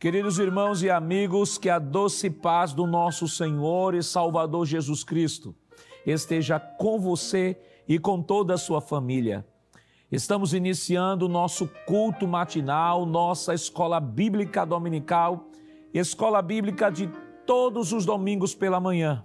Queridos irmãos e amigos, que a doce paz do nosso Senhor e Salvador Jesus Cristo esteja com você e com toda a sua família. Estamos iniciando o nosso culto matinal, nossa escola bíblica dominical, escola bíblica de todos os domingos pela manhã.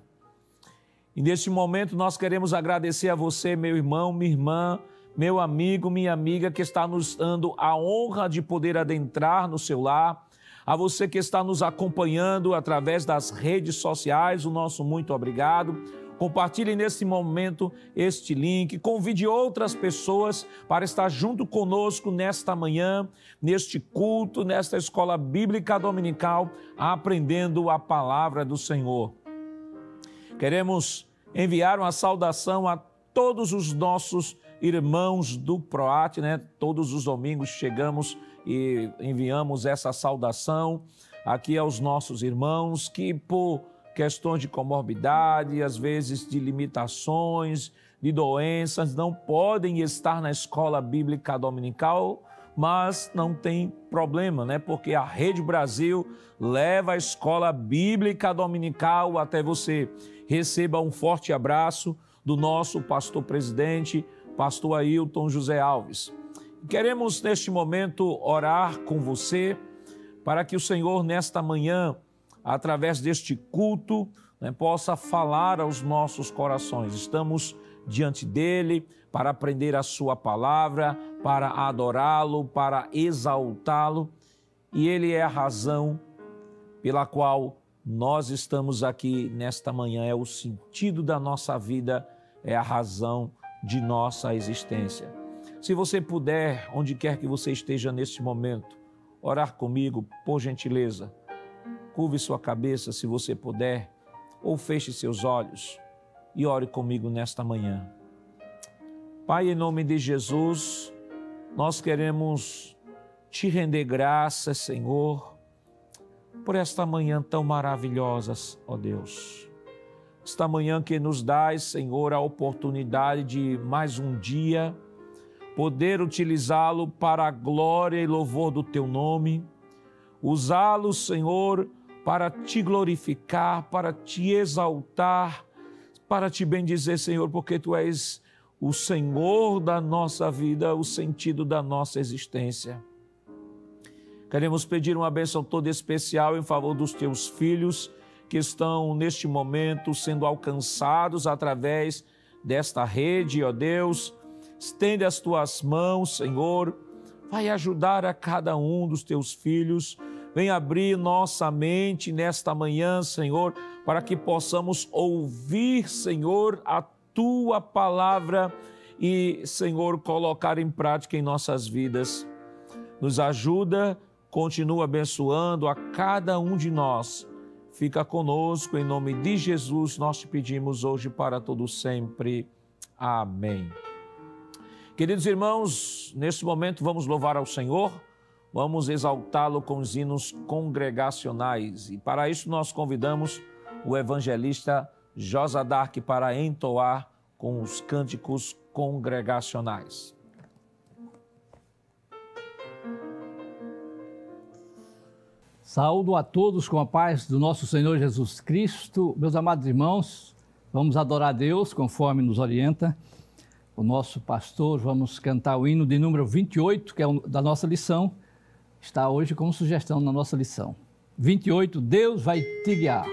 E neste momento nós queremos agradecer a você, meu irmão, minha irmã, meu amigo, minha amiga, que está nos dando a honra de poder adentrar no seu lar. A você que está nos acompanhando através das redes sociais, o nosso muito obrigado. Compartilhe nesse momento este link, convide outras pessoas para estar junto conosco nesta manhã, neste culto, nesta escola bíblica dominical, aprendendo a palavra do Senhor. Queremos enviar uma saudação a todos os nossos irmãos do PROAT, né? Todos os domingos chegamos e enviamos essa saudação aqui aos nossos irmãos que por questões de comorbidade, às vezes de limitações, de doenças, não podem estar na escola bíblica dominical, mas não tem problema, né? Porque a Rede Brasil leva a escola bíblica dominical até você. Receba um forte abraço do nosso pastor presidente, pastor Ailton José Alves. Queremos neste momento orar com você para que o Senhor nesta manhã, através deste culto, possa falar aos nossos corações. Estamos diante dele para aprender a sua palavra, para adorá-lo, para exaltá-lo, e ele é a razão pela qual nós estamos aqui nesta manhã, é o sentido da nossa vida, é a razão de nossa existência. Se você puder, onde quer que você esteja neste momento, orar comigo, por gentileza, curve sua cabeça se você puder, ou feche seus olhos e ore comigo nesta manhã. Pai, em nome de Jesus, nós queremos te render graças, Senhor, por esta manhã tão maravilhosa, ó Deus. Esta manhã que nos dás, Senhor, a oportunidade de mais um dia poder utilizá-lo para a glória e louvor do Teu nome, usá-lo, Senhor, para Te glorificar, para Te exaltar, para Te bendizer, Senhor, porque Tu és o Senhor da nossa vida, o sentido da nossa existência. Queremos pedir uma bênção toda especial em favor dos Teus filhos que estão neste momento sendo alcançados através desta rede, ó Deus. Estende as Tuas mãos, Senhor, vai ajudar a cada um dos Teus filhos. Vem abrir nossa mente nesta manhã, Senhor, para que possamos ouvir, Senhor, a Tua palavra e, Senhor, colocar em prática em nossas vidas. Nos ajuda, continua abençoando a cada um de nós. Fica conosco, em nome de Jesus, nós te pedimos hoje para todo sempre. Amém. Queridos irmãos, neste momento vamos louvar ao Senhor, vamos exaltá-lo com os hinos congregacionais. E para isso nós convidamos o evangelista Josa Dark para entoar com os cânticos congregacionais. Saúdo a todos com a paz do nosso Senhor Jesus Cristo. Meus amados irmãos, vamos adorar a Deus conforme nos orienta o nosso pastor. Vamos cantar o hino de número 28, que é da nossa lição. Está hoje como sugestão na nossa lição. 28, Deus vai te guiar.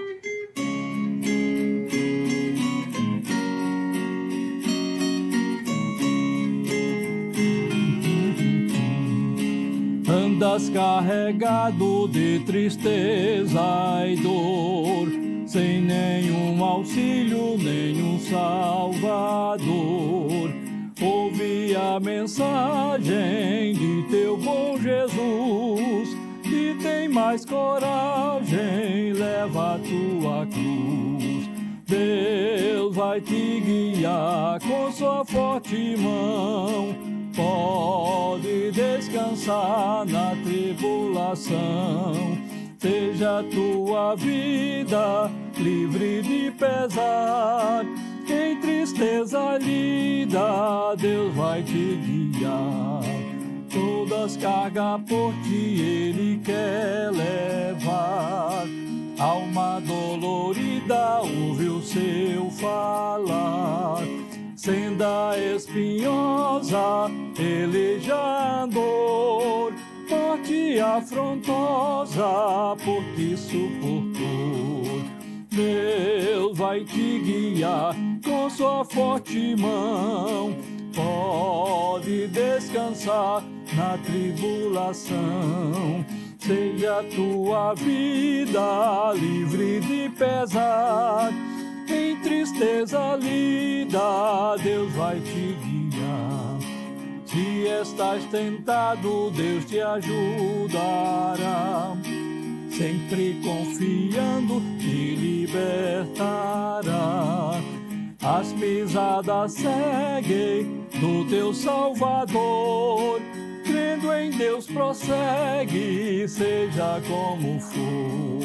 Andas carregado de tristeza e dor, sem nenhum auxílio, nenhum salvador. Ouvi a mensagem de teu bom Jesus, e tem mais coragem, leva a tua cruz. Deus vai te guiar com sua forte mão, pode descansar na tribulação. Seja a tua vida livre de pesar, em tristeza lida, Deus vai te guiar. Toda tuas cargas por ti Ele quer levar. Alma dolorida ouve o seu falar, senda espinhosa Ele já andou, morte afrontosa por ti suportou. Deus vai te guiar com sua forte mão, pode descansar na tribulação. Seja a tua vida livre de pesar, em tristeza lida Deus vai te guiar. Se estás tentado, Deus te ajudará, sempre confiando te libertará. As pisadas seguem do teu Salvador, crendo em Deus prossegue, seja como for.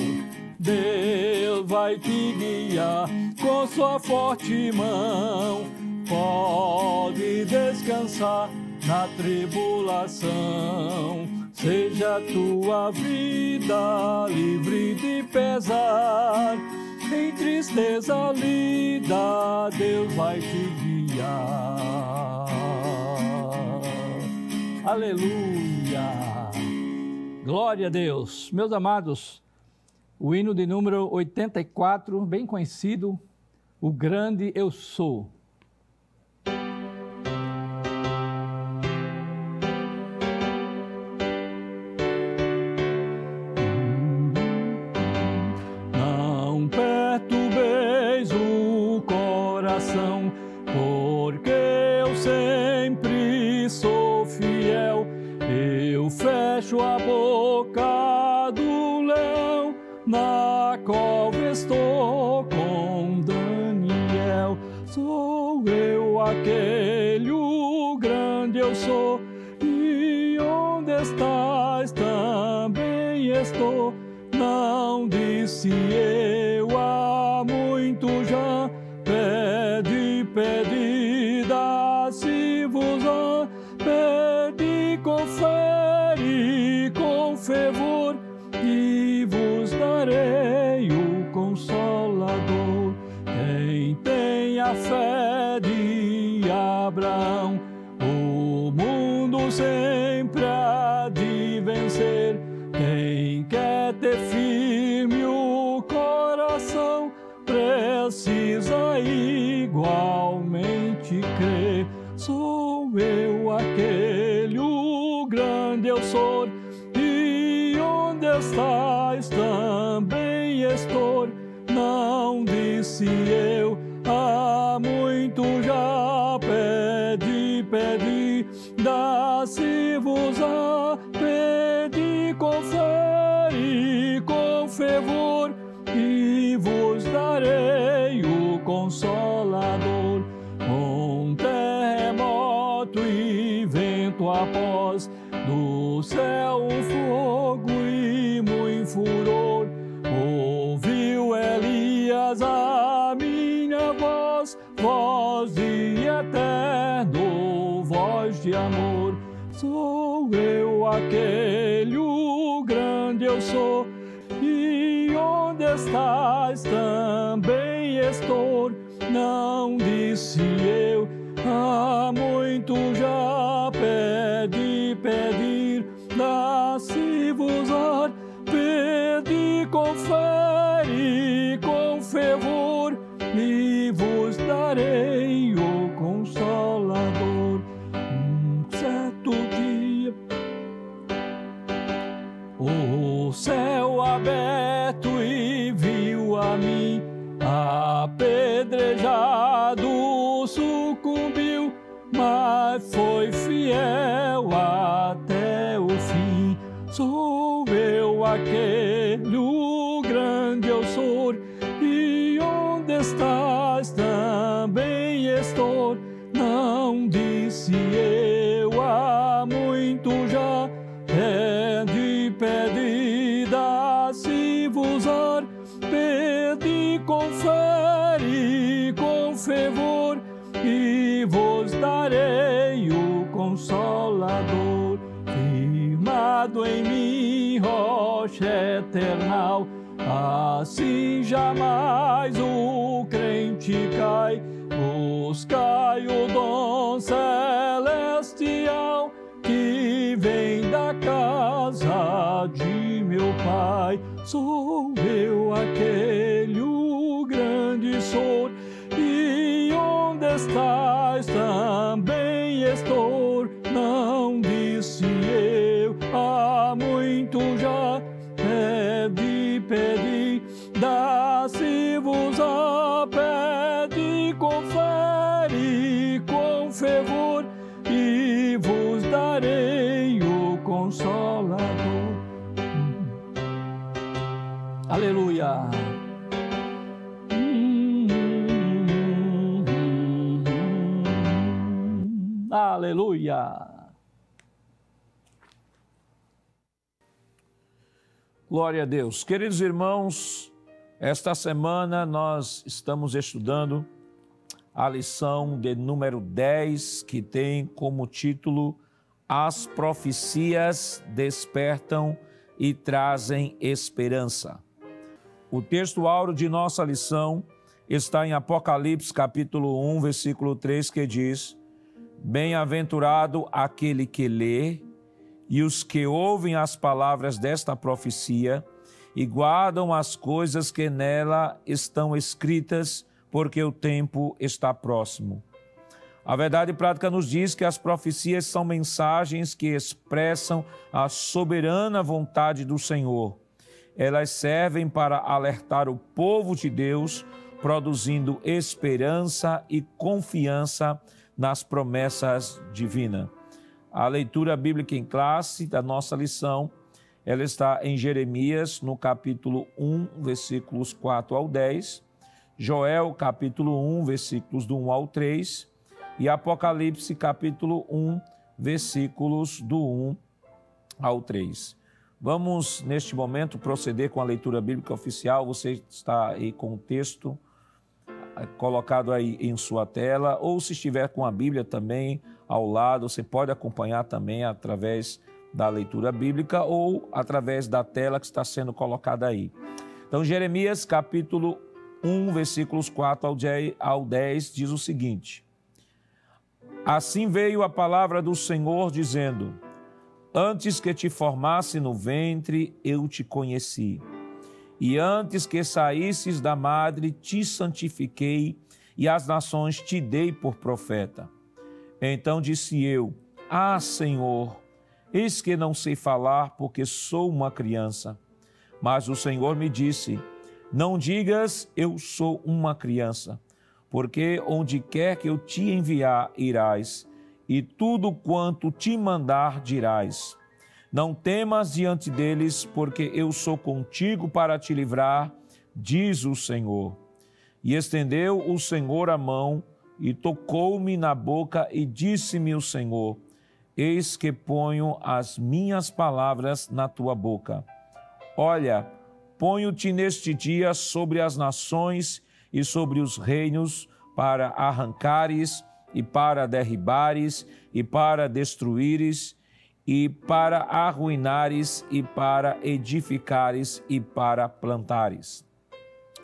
Deus vai te guiar com sua forte mão, pode descansar na tribulação. Seja a tua vida livre de pesar, em tristeza lida Deus vai te guiar. Aleluia! Glória a Deus! Meus amados, o hino de número 84, bem conhecido, O Grande Eu Sou. Não perturbeis o coração, porque eu sempre sou fiel. Eu fecho a boca do leão, na cova estou com Daniel. Sou eu aquele, o grande eu sou, e onde estás também estou. Não disse eu há muito já, pede, pede, dá-se-vos-á, pede, confere com fervor, e vos darei o Consolador. Quem tem a fé de Abraão, o mundo sempre há de vencer. Quem quer ter firme o coração, precisa igualmente crer. Sou eu aquele, o grande eu sou, e onde estás também estou. Não disse eu há muito já, pede, pede, dá-se-vos-á, pede, confere com fervor, e vos darei o Consolador. Com terremoto e vento após, do céu um fogo e muito furor, ouviu Elias a minha voz, voz de eterno, voz de amor. Sou eu aquele, o grande eu sou, e onde estás também estou. Não disse eu há muito já, pede, pedir, dá-se-vos-á, pede, confere com fervor, e vos darei o Consolador. Certo dia, o céu aberto e viu a mim, apedrejado, sucumbiu, mas foi fiel até o fim. Sou eu aquele, o grande eu sou, e onde estás também estou. Não disse eu há muito já, pede, pede, dá-se-vos-á, pede, confere com fervor, e vos darei o Consolador. firmado em mim, rocha eterna. Assim jamais o crente cai. Buscai o dom celestial que vem da casa de meu Pai. Sou eu aquele, o grande sou, e onde estás também estou. Não disse eu há muito já, pedi, dá-se-vos a pede, confere com fervor, e vos darei o Consolador. Aleluia. Aleluia. Glória a Deus. Queridos irmãos, esta semana nós estamos estudando a lição de número 10, que tem como título As profecias despertam e trazem esperança. O texto áureo de nossa lição está em Apocalipse capítulo 1, versículo 3, que diz: Bem-aventurado aquele que lê e os que ouvem as palavras desta profecia e guardam as coisas que nela estão escritas, porque o tempo está próximo. A verdade prática nos diz que as profecias são mensagens que expressam a soberana vontade do Senhor. Elas servem para alertar o povo de Deus, produzindo esperança e confiança nas promessas divinas. A leitura bíblica em classe da nossa lição, ela está em Jeremias, no capítulo 1, versículos 4 ao 10, Joel, capítulo 1, versículos do 1 ao 3, e Apocalipse, capítulo 1, versículos do 1 ao 3. Vamos, neste momento, proceder com a leitura bíblica oficial. Você está aí com o texto colocado aí em sua tela, ou se estiver com a Bíblia também ao lado, você pode acompanhar também através da leitura bíblica ou através da tela que está sendo colocada aí. Então, Jeremias, capítulo 1, versículos 4 ao 10, diz o seguinte: Assim veio a palavra do Senhor, dizendo: Antes que te formasse no ventre, eu te conheci. E antes que saísses da madre, te santifiquei, e às nações te dei por profeta. Então disse eu: Ah, Senhor, eis que não sei falar, porque sou uma criança. Mas o Senhor me disse: Não digas, eu sou uma criança, porque onde quer que eu te enviar, irás, e tudo quanto te mandar, dirás. Não temas diante deles, porque eu sou contigo para te livrar, diz o Senhor. E estendeu o Senhor a mão, e tocou-me na boca, e disse-me o Senhor: Eis que ponho as minhas palavras na tua boca. Olha, ponho-te neste dia sobre as nações e sobre os reinos, para arrancares, e para derribares, e para destruíres, e para arruinares, e para edificares, e para plantares.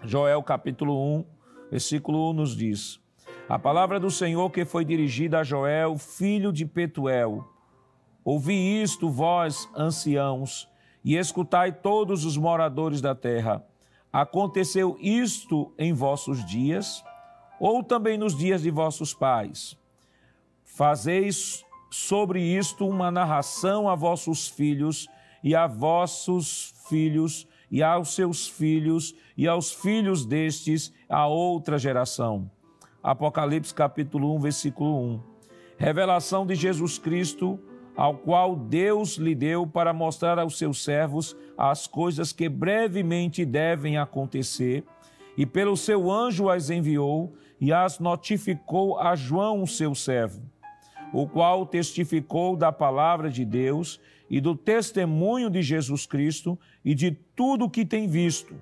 Joel capítulo 1, versículo 1 nos diz: A palavra do Senhor que foi dirigida a Joel, filho de Petuel. Ouvi isto, vós, anciãos, e escutai todos os moradores da terra. Aconteceu isto em vossos dias, ou também nos dias de vossos pais? Fazeis sobre isto uma narração a vossos filhos, e a vossos filhos, e aos seus filhos, e aos filhos destes, a outra geração. Apocalipse capítulo 1, versículo 1. Revelação de Jesus Cristo, ao qual Deus lhe deu para mostrar aos seus servos as coisas que brevemente devem acontecer, e pelo seu anjo as enviou e as notificou a João, seu servo, o qual testificou da palavra de Deus e do testemunho de Jesus Cristo e de tudo o que tem visto.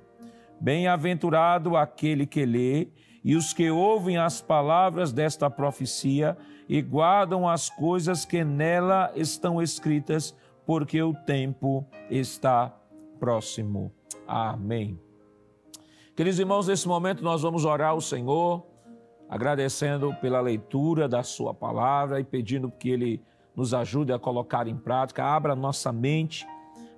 Bem-aventurado aquele que lê e os que ouvem as palavras desta profecia e guardam as coisas que nela estão escritas, porque o tempo está próximo. Amém. Queridos irmãos, nesse momento nós vamos orar ao Senhor, agradecendo pela leitura da sua palavra e pedindo que Ele nos ajude a colocar em prática, abra nossa mente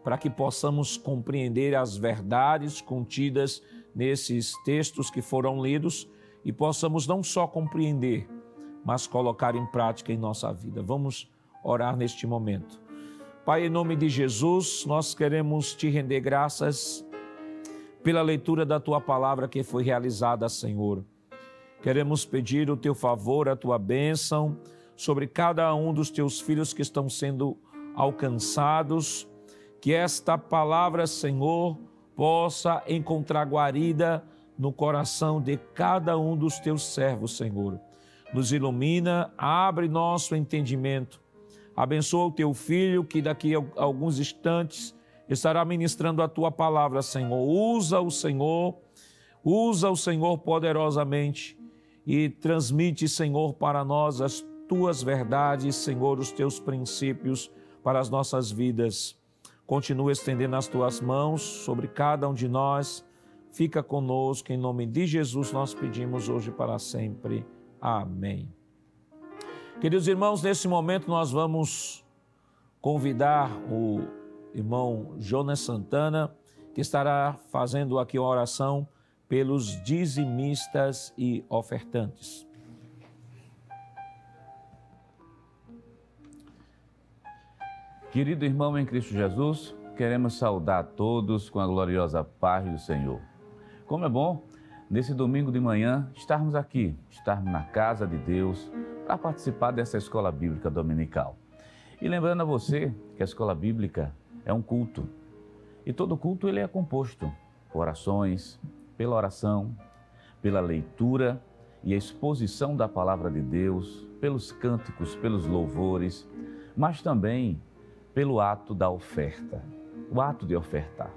para que possamos compreender as verdades contidas nesses textos que foram lidos e possamos não só compreender, mas colocar em prática em nossa vida. Vamos orar neste momento. Pai, em nome de Jesus, nós queremos te render graças pela leitura da tua palavra que foi realizada, Senhor. Queremos pedir o teu favor, a tua bênção sobre cada um dos teus filhos que estão sendo alcançados, que esta palavra, Senhor, possa encontrar guarida no coração de cada um dos teus servos, Senhor. Nos ilumina, abre nosso entendimento. Abençoa o teu filho que daqui a alguns instantes estará ministrando a tua palavra, Senhor. Usa o Senhor poderosamente e transmite, Senhor, para nós as tuas verdades, Senhor, os teus princípios para as nossas vidas. Continua estendendo as tuas mãos sobre cada um de nós. Fica conosco, em nome de Jesus nós pedimos hoje para sempre. Amém. Queridos irmãos, nesse momento nós vamos convidar o irmão Jonas Santana, que estará fazendo aqui uma oração pelos dizimistas e ofertantes. Querido irmão em Cristo Jesus, queremos saudar a todos com a gloriosa paz do Senhor. Como é bom, nesse domingo de manhã, estarmos aqui, estarmos na casa de Deus, para participar dessa escola bíblica dominical. E lembrando a você que a escola bíblica é um culto. E todo culto ele é composto por orações, pela oração, pela leitura e a exposição da palavra de Deus, pelos cânticos, pelos louvores, mas também pelo ato da oferta, o ato de ofertar.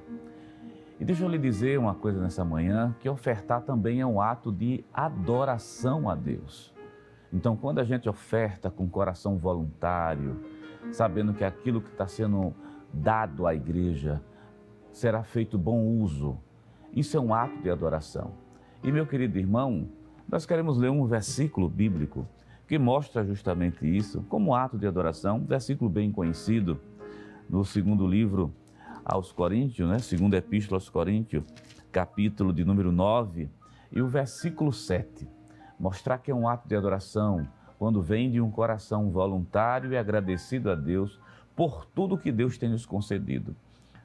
E deixa eu lhe dizer uma coisa nessa manhã, que ofertar também é um ato de adoração a Deus. Então, quando a gente oferta com coração voluntário, sabendo que aquilo que está sendo dado à igreja será feito bom uso, isso é um ato de adoração. E, meu querido irmão, nós queremos ler um versículo bíblico que mostra justamente isso, como ato de adoração, um versículo bem conhecido no segundo livro aos Coríntios, né? Segunda Epístola aos Coríntios, capítulo de número 9, e o versículo 7. Mostrar que é um ato de adoração quando vem de um coração voluntário e agradecido a Deus por tudo que Deus tem nos concedido.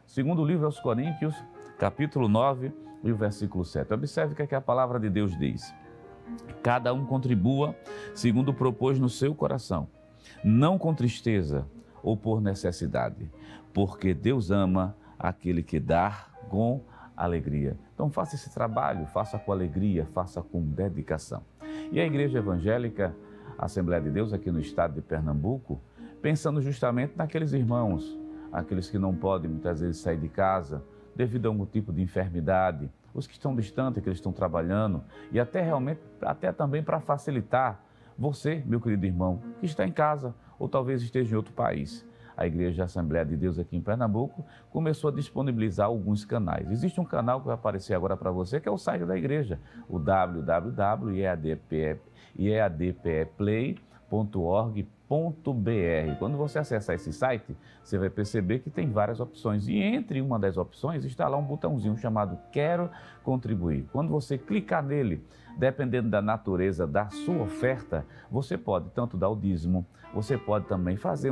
Segundo livro aos Coríntios, capítulo 9 e o versículo 7. Observe o que a palavra de Deus diz. Cada um contribua segundo propôs no seu coração, não com tristeza ou por necessidade, porque Deus ama aquele que dá com alegria. Então faça esse trabalho, faça com alegria, faça com dedicação. E a Igreja Evangélica Assembleia de Deus aqui no estado de Pernambuco, pensando justamente naqueles irmãos, aqueles que não podem muitas vezes sair de casa devido a algum tipo de enfermidade, os que estão distantes, que eles estão trabalhando, e até também para facilitar você, meu querido irmão, que está em casa ou talvez esteja em outro país. A Igreja Assembleia de Deus aqui em Pernambuco começou a disponibilizar alguns canais. Existe um canal que vai aparecer agora para você, que é o site da igreja, o www.eadpeplay.org.br. Quando você acessar esse site, você vai perceber que tem várias opções. E entre uma das opções está lá um botãozinho chamado Quero Contribuir. Quando você clicar nele, dependendo da natureza da sua oferta, você pode tanto dar o dízimo, você pode também fazer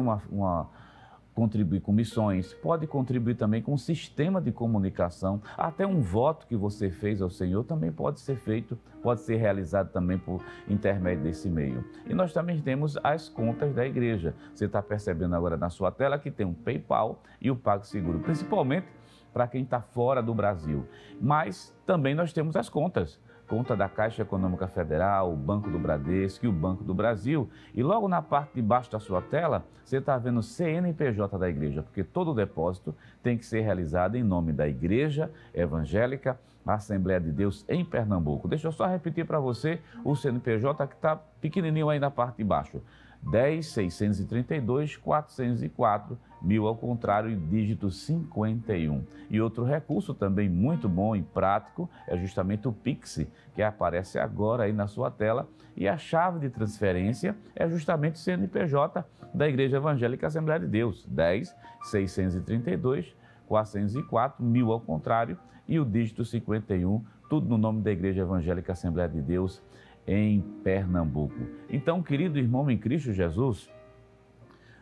contribuir com missões, pode contribuir também com um sistema de comunicação, até um voto que você fez ao Senhor também pode ser feito, pode ser realizado também por intermédio desse meio. E nós também temos as contas da igreja. Você está percebendo agora na sua tela que tem um PayPal e o PagSeguro, principalmente para quem está fora do Brasil. Mas também nós temos as contas. Conta da Caixa Econômica Federal, o Banco do Bradesco e o Banco do Brasil. E logo na parte de baixo da sua tela, você está vendo o CNPJ da igreja, porque todo o depósito tem que ser realizado em nome da Igreja Evangélica Assembleia de Deus em Pernambuco. Deixa eu só repetir para você o CNPJ que está pequenininho aí na parte de baixo. 10 632 404 1000 ao contrário e dígito 51. E outro recurso também muito bom e prático é justamente o Pix, que aparece agora aí na sua tela, e a chave de transferência é justamente o CNPJ da Igreja Evangélica Assembleia de Deus, 10 632 404, 1000 ao contrário e o dígito 51, tudo no nome da Igreja Evangélica Assembleia de Deus em Pernambuco. Então, querido irmão em Cristo Jesus,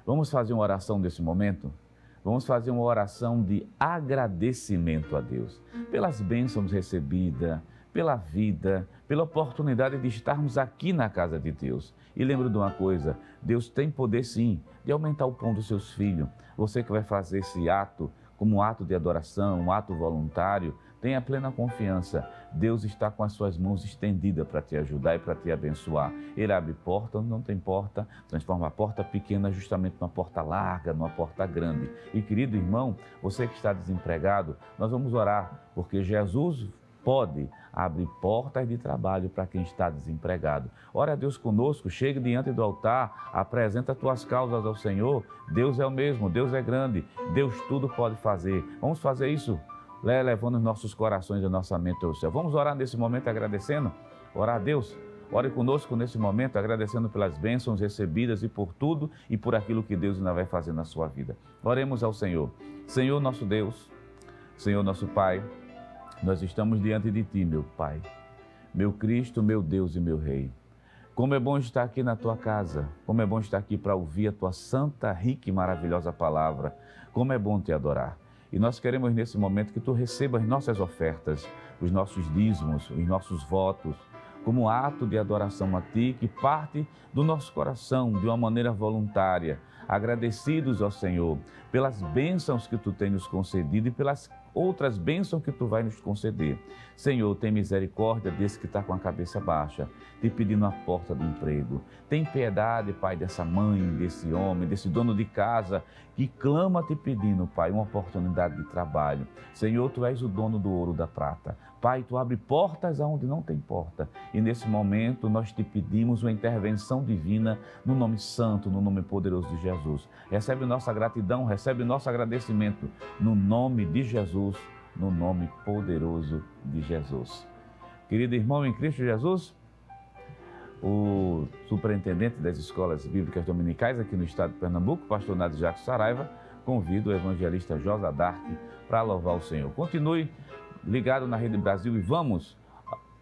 vamos fazer uma oração nesse momento? Vamos fazer uma oração de agradecimento a Deus pelas bênçãos recebidas, pela vida, pela oportunidade de estarmos aqui na casa de Deus. E lembra de uma coisa, Deus tem poder sim de aumentar o pão dos seus filhos. Você que vai fazer esse ato como um ato de adoração, um ato voluntário, tenha plena confiança. Deus está com as suas mãos estendidas para te ajudar e para te abençoar. Ele abre porta onde não tem porta, transforma a porta pequena justamente numa porta larga, numa porta grande. E querido irmão, você que está desempregado, nós vamos orar, porque Jesus pode abrir portas de trabalho para quem está desempregado. Ora a Deus conosco, chegue diante do altar, apresenta tuas causas ao Senhor. Deus é o mesmo, Deus é grande, Deus tudo pode fazer. Vamos fazer isso, levando os nossos corações e a nossa mente ao céu. Vamos orar nesse momento agradecendo? Orar a Deus. Ore conosco nesse momento, agradecendo pelas bênçãos recebidas e por tudo e por aquilo que Deus ainda vai fazer na sua vida. Oremos ao Senhor. Senhor nosso Deus, Senhor nosso Pai, nós estamos diante de Ti, meu Pai, meu Cristo, meu Deus e meu Rei. Como é bom estar aqui na Tua casa, como é bom estar aqui para ouvir a Tua santa, rica e maravilhosa palavra, como é bom Te adorar. E nós queremos nesse momento que Tu recebas nossas ofertas, os nossos dízimos, os nossos votos, como ato de adoração a Ti, que parte do nosso coração de uma maneira voluntária, agradecidos ao Senhor pelas bênçãos que Tu tens nos concedido e pelas outras bênçãos que Tu vai nos conceder. Senhor, tem misericórdia desse que está com a cabeça baixa, te pedindo a porta do emprego. Tem piedade, Pai, dessa mãe, desse homem, desse dono de casa que clama te pedindo, Pai, uma oportunidade de trabalho. Senhor, Tu és o dono do ouro e da prata. Pai, Tu abre portas aonde não tem porta. E nesse momento nós te pedimos uma intervenção divina no nome santo, no nome poderoso de Jesus. Recebe nossa gratidão, recebe nosso agradecimento no nome de Jesus, no nome poderoso de Jesus. Querido irmão em Cristo Jesus, o superintendente das escolas bíblicas dominicais aqui no estado de Pernambuco, pastor Nádio Jacques Saraiva, convida o evangelista Josa Dark para louvar o Senhor. Continue ligado na Rede Brasil e vamos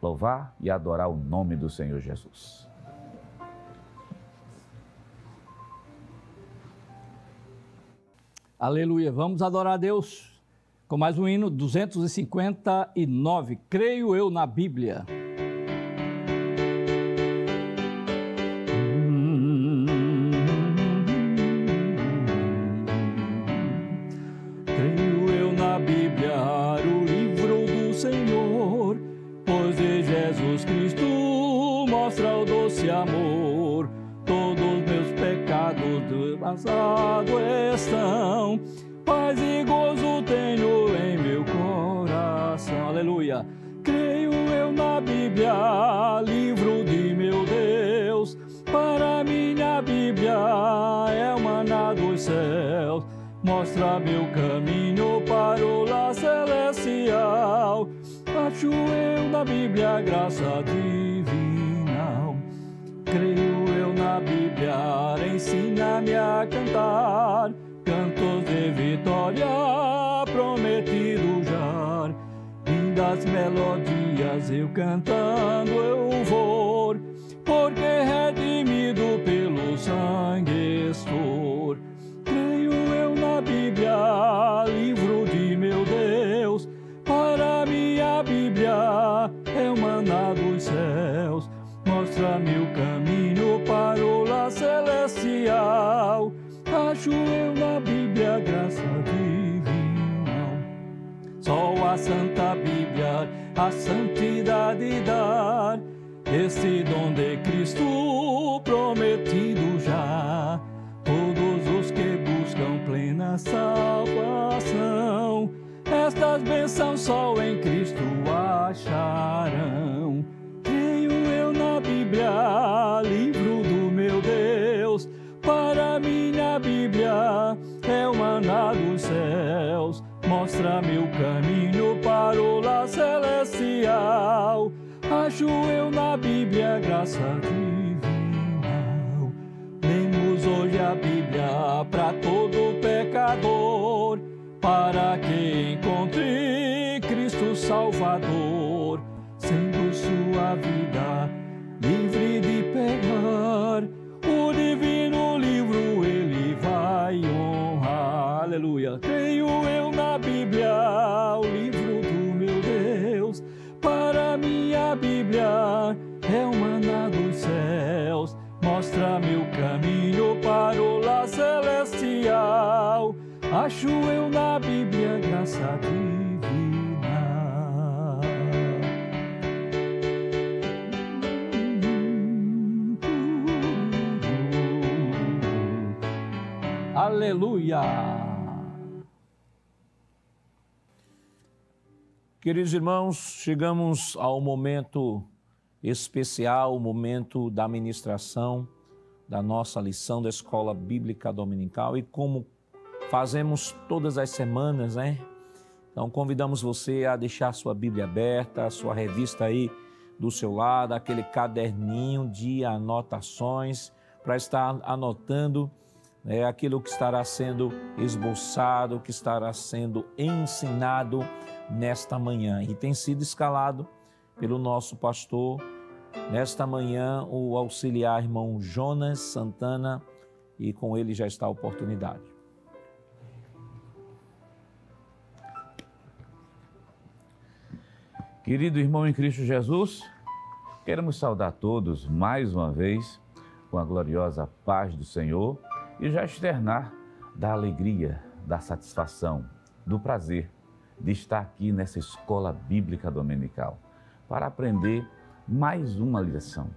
louvar e adorar o nome do Senhor Jesus. Aleluia, vamos adorar a Deus com mais um hino 259, Creio Eu na Bíblia. Creio eu na Bíblia, o livro do Senhor, pois de Jesus Cristo mostra o doce amor. Todos meus pecados do passado estão, paz e gozo tenho em meu coração. Aleluia. Creio eu na Bíblia, livro de meu Deus. Para minha Bíblia é o maná dos céus. Mostra meu caminho para o lar celestial. Acho eu na Bíblia graça divina. Creio eu na Bíblia, ensina-me a cantar cantos de vitória prometido já. Lindas melodias eu cantando eu vou, porque redimido pelo sangue estou. Creio eu na Bíblia, livro de meu Deus. Para minha Bíblia é o maná dos céus. Mostra-me o caminho para o lar celestial. Acho eu na Bíblia graça divina. Só a Santa Bíblia a santidade dar, esse dom de Cristo prometido já. Todos os que buscam plena salvação, estas bênçãos só em Cristo acharão. Creio eu na Bíblia, livro do meu Deus. Para minha Bíblia é uma mostra-me o caminho para o lar celestial. Acho eu na Bíblia graça divina. Lemos hoje a Bíblia para todo pecador, para que encontre Cristo Salvador, sendo sua vida livre de pecar. O divino livro ele vai honrar. Aleluia. Creio eu na Bíblia, o livro do meu Deus. Para mim a Bíblia é o maná dos céus. Mostra-me o caminho para o lar celestial. Acho eu na Bíblia graça divina. Aleluia! Queridos irmãos, chegamos ao momento especial, o momento da ministração da nossa lição da Escola Bíblica Dominical, e como fazemos todas as semanas, né? Então convidamos você a deixar sua Bíblia aberta, a sua revista aí do seu lado, aquele caderninho de anotações para estar anotando aquilo que estará sendo esboçado, que estará sendo ensinado nesta manhã. E tem sido escalado pelo nosso pastor nesta manhã, o auxiliar irmão Jonas Santana, e com ele já está a oportunidade. Querido irmão em Cristo Jesus, queremos saudar todos mais uma vez com a gloriosa paz do Senhor e já externar da alegria, da satisfação, do prazer de estar aqui nessa Escola Bíblica Dominical para aprender mais uma lição.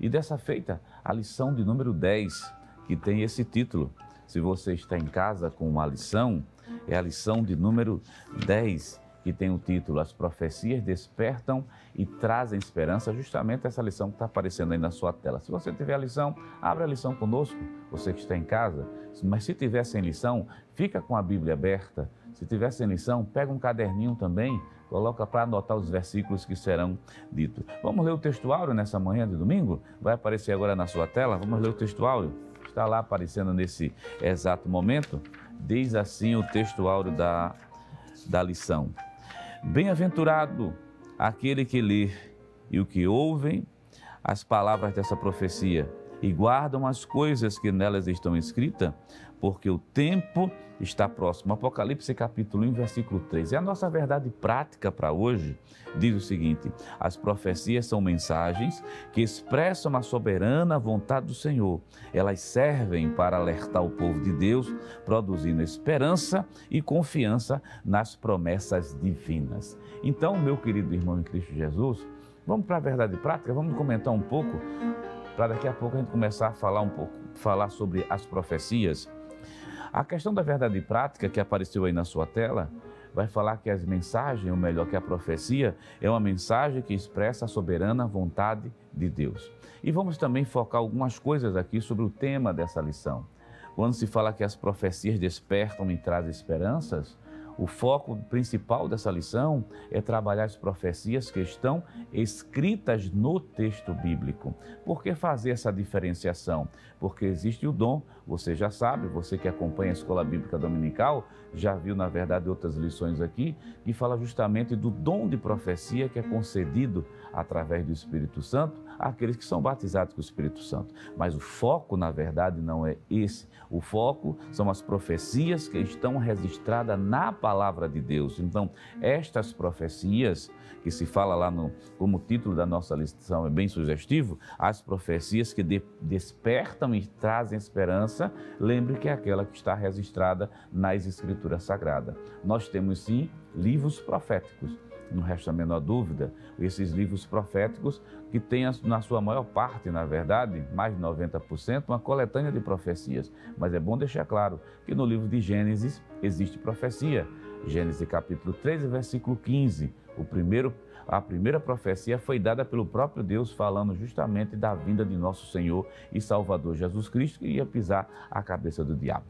E dessa feita, a lição de número 10, que tem esse título. Se você está em casa com uma lição, é a lição de número 10, que tem o título As Profecias Despertam e Trazem Esperança, justamente essa lição que está aparecendo aí na sua tela. Se você tiver a lição, abra a lição conosco, você que está em casa. Mas se tiver sem lição, fica com a Bíblia aberta. Se tiver sem lição, pega um caderninho também, coloca para anotar os versículos que serão ditos. Vamos ler o textuário nessa manhã de domingo? Vai aparecer agora na sua tela, vamos ler o textuário. Está lá aparecendo nesse exato momento. Diz assim o textuário da lição. Bem-aventurado aquele que lê e o que ouvem as palavras dessa profecia e guardam as coisas que nelas estão escritas, porque o tempo está próximo. Apocalipse capítulo 1, versículo 3. É a nossa verdade prática para hoje. Diz o seguinte: as profecias são mensagens que expressam a soberana vontade do Senhor. Elas servem para alertar o povo de Deus, produzindo esperança e confiança nas promessas divinas. Então, meu querido irmão em Cristo Jesus, vamos para a verdade prática, vamos comentar um pouco, para daqui a pouco a gente começar a falar sobre as profecias. A questão da verdade prática que apareceu aí na sua tela vai falar que as mensagens, ou melhor, que a profecia é uma mensagem que expressa a soberana vontade de Deus. E vamos também focar algumas coisas aqui sobre o tema dessa lição. Quando se fala que as profecias despertam e trazem esperanças, o foco principal dessa lição é trabalhar as profecias que estão escritas no texto bíblico. Por que fazer essa diferenciação? Porque existe o dom, você já sabe, você que acompanha a Escola Bíblica Dominical, já viu, na verdade, outras lições aqui, que fala justamente do dom de profecia que é concedido através do Espírito Santo àqueles que são batizados com o Espírito Santo. Mas o foco, na verdade, não é esse. O foco são as profecias que estão registradas na Palavra de Deus. Então, estas profecias, que se fala lá como título da nossa lição, é bem sugestivo, as profecias que despertam e trazem esperança, lembre que é aquela que está registrada nas Escrituras Sagradas. Nós temos, sim, livros proféticos. Não resta a menor dúvida, esses livros proféticos que têm na sua maior parte, na verdade, mais de 90%, uma coletânea de profecias. Mas é bom deixar claro que no livro de Gênesis existe profecia. Gênesis capítulo 13, versículo 15. A primeira profecia foi dada pelo próprio Deus, falando justamente da vinda de nosso Senhor e Salvador Jesus Cristo, que ia pisar a cabeça do diabo.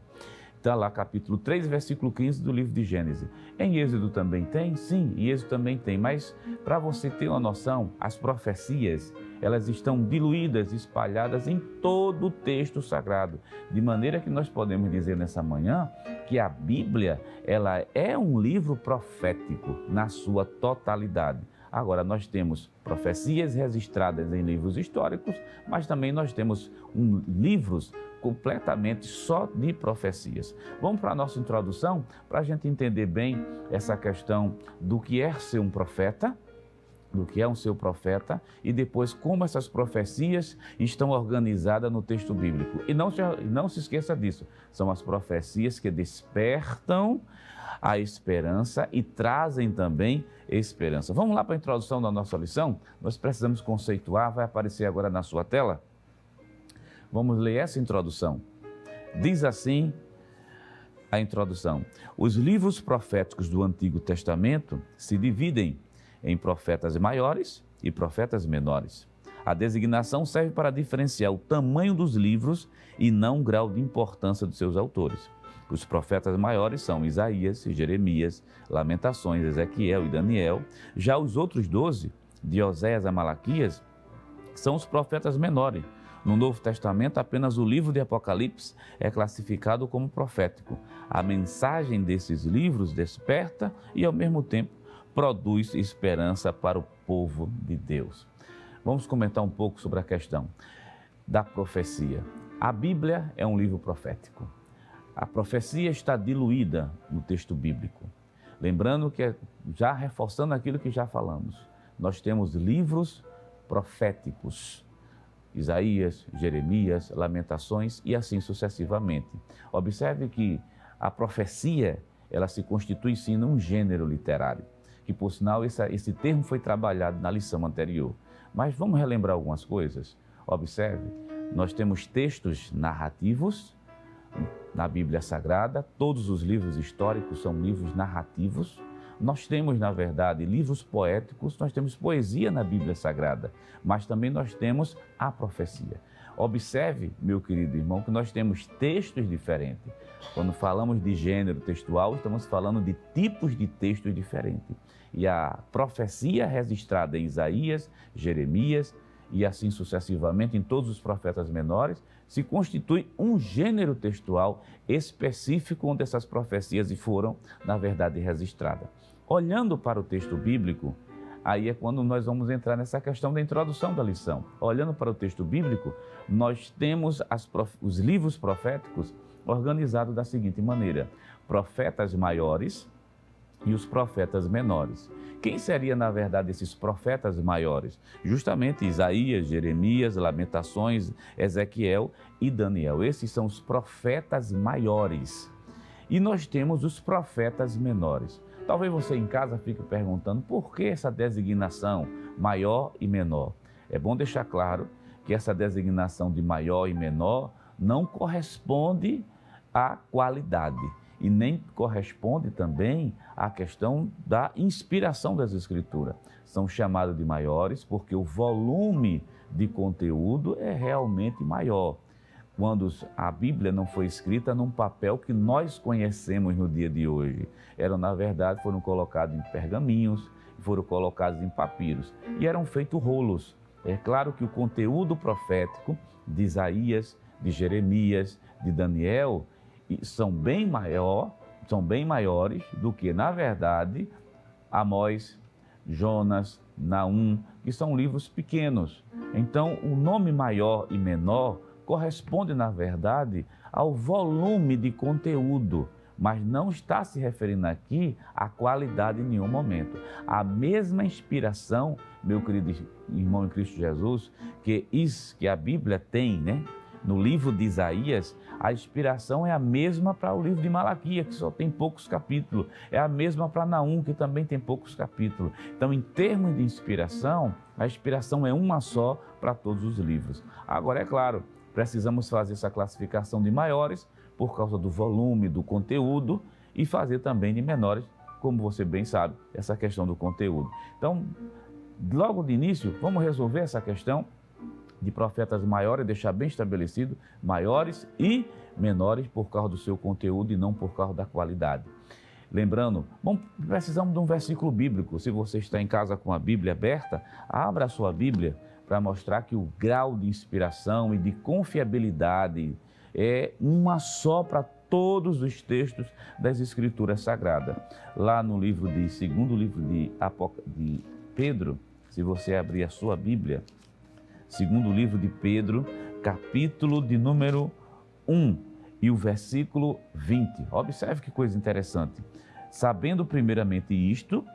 Está lá capítulo 3, versículo 15 do livro de Gênesis. Em Êxodo também tem? Sim, em Êxodo também tem, mas para você ter uma noção, as profecias, elas estão diluídas, espalhadas em todo o texto sagrado, de maneira que nós podemos dizer nessa manhã que a Bíblia, ela é um livro profético na sua totalidade. Agora, nós temos profecias registradas em livros históricos, mas também nós temos livros completamente só de profecias. Vamos para a nossa introdução, para a gente entender bem essa questão do que é ser um profeta, do que é um seu profeta, e depois como essas profecias estão organizadas no texto bíblico. E não se esqueça disso, são as profecias que despertam a esperança e trazem também esperança. Vamos lá para a introdução da nossa lição? Nós precisamos conceituar, vai aparecer agora na sua tela. Vamos ler essa introdução. Diz assim a introdução: os livros proféticos do Antigo Testamento se dividem em profetas maiores e profetas menores. A designação serve para diferenciar o tamanho dos livros e não o grau de importância dos seus autores. Os profetas maiores são Isaías, Jeremias, Lamentações, Ezequiel e Daniel. Já os outros 12, de Oséias a Malaquias, são os profetas menores. No Novo Testamento, apenas o livro de Apocalipse é classificado como profético. A mensagem desses livros desperta e, ao mesmo tempo, produz esperança para o povo de Deus. Vamos comentar um pouco sobre a questão da profecia. A Bíblia é um livro profético. A profecia está diluída no texto bíblico. Lembrando que, já reforçando aquilo que já falamos, nós temos livros proféticos. Isaías, Jeremias, Lamentações e assim sucessivamente. Observe que a profecia, ela se constitui sim num gênero literário, que por sinal esse termo foi trabalhado na lição anterior. Mas vamos relembrar algumas coisas. Observe, nós temos textos narrativos na Bíblia Sagrada, todos os livros históricos são livros narrativos. Nós temos, na verdade, livros poéticos, nós temos poesia na Bíblia Sagrada, mas também nós temos a profecia. Observe, meu querido irmão, que nós temos textos diferentes. Quando falamos de gênero textual, estamos falando de tipos de textos diferentes. E a profecia registrada em Isaías, Jeremias e assim sucessivamente em todos os profetas menores, se constitui um gênero textual específico onde essas profecias foram, na verdade, registradas. Olhando para o texto bíblico, aí é quando nós vamos entrar nessa questão da introdução da lição. Olhando para o texto bíblico, nós temos os livros proféticos organizados da seguinte maneira: profetas maiores e os profetas menores. Quem seria, na verdade, esses profetas maiores? Justamente Isaías, Jeremias, Lamentações, Ezequiel e Daniel. Esses são os profetas maiores. E nós temos os profetas menores. Talvez você em casa fique perguntando por que essa designação maior e menor. É bom deixar claro que essa designação de maior e menor não corresponde à qualidade e nem corresponde também à questão da inspiração das Escrituras. São chamados de maiores porque o volume de conteúdo é realmente maior. Quando a Bíblia não foi escrita num papel que nós conhecemos no dia de hoje. Na verdade, foram colocados em pergaminhos, foram colocados em papiros e eram feitos rolos. É claro que o conteúdo profético de Isaías, de Jeremias, de Daniel são bem maiores do que, na verdade, Amós, Jonas, Naum, que são livros pequenos. Então, o nome maior e menor corresponde, na verdade, ao volume de conteúdo, mas não está se referindo aqui à qualidade em nenhum momento. A mesma inspiração, meu querido irmão em Cristo Jesus, que a Bíblia tem, né? No livro de Isaías, a inspiração é a mesma para o livro de Malaquias, que só tem poucos capítulos. É a mesma para Naum, que também tem poucos capítulos. Então, em termos de inspiração, a inspiração é uma só para todos os livros. Agora, é claro, precisamos fazer essa classificação de maiores por causa do volume do conteúdo e fazer também de menores, como você bem sabe, essa questão do conteúdo. Então, logo de início, vamos resolver essa questão de profetas maiores, deixar bem estabelecido, maiores e menores por causa do seu conteúdo e não por causa da qualidade. Lembrando, precisamos de um versículo bíblico. Se você está em casa com a Bíblia aberta, abra a sua Bíblia para mostrar que o grau de inspiração e de confiabilidade é uma só para todos os textos das Escrituras Sagradas. Lá no segundo livro de Pedro, se você abrir a sua Bíblia, segundo livro de Pedro, capítulo de número 1 e o versículo 20. Observe que coisa interessante. Sabendo primeiramente isto,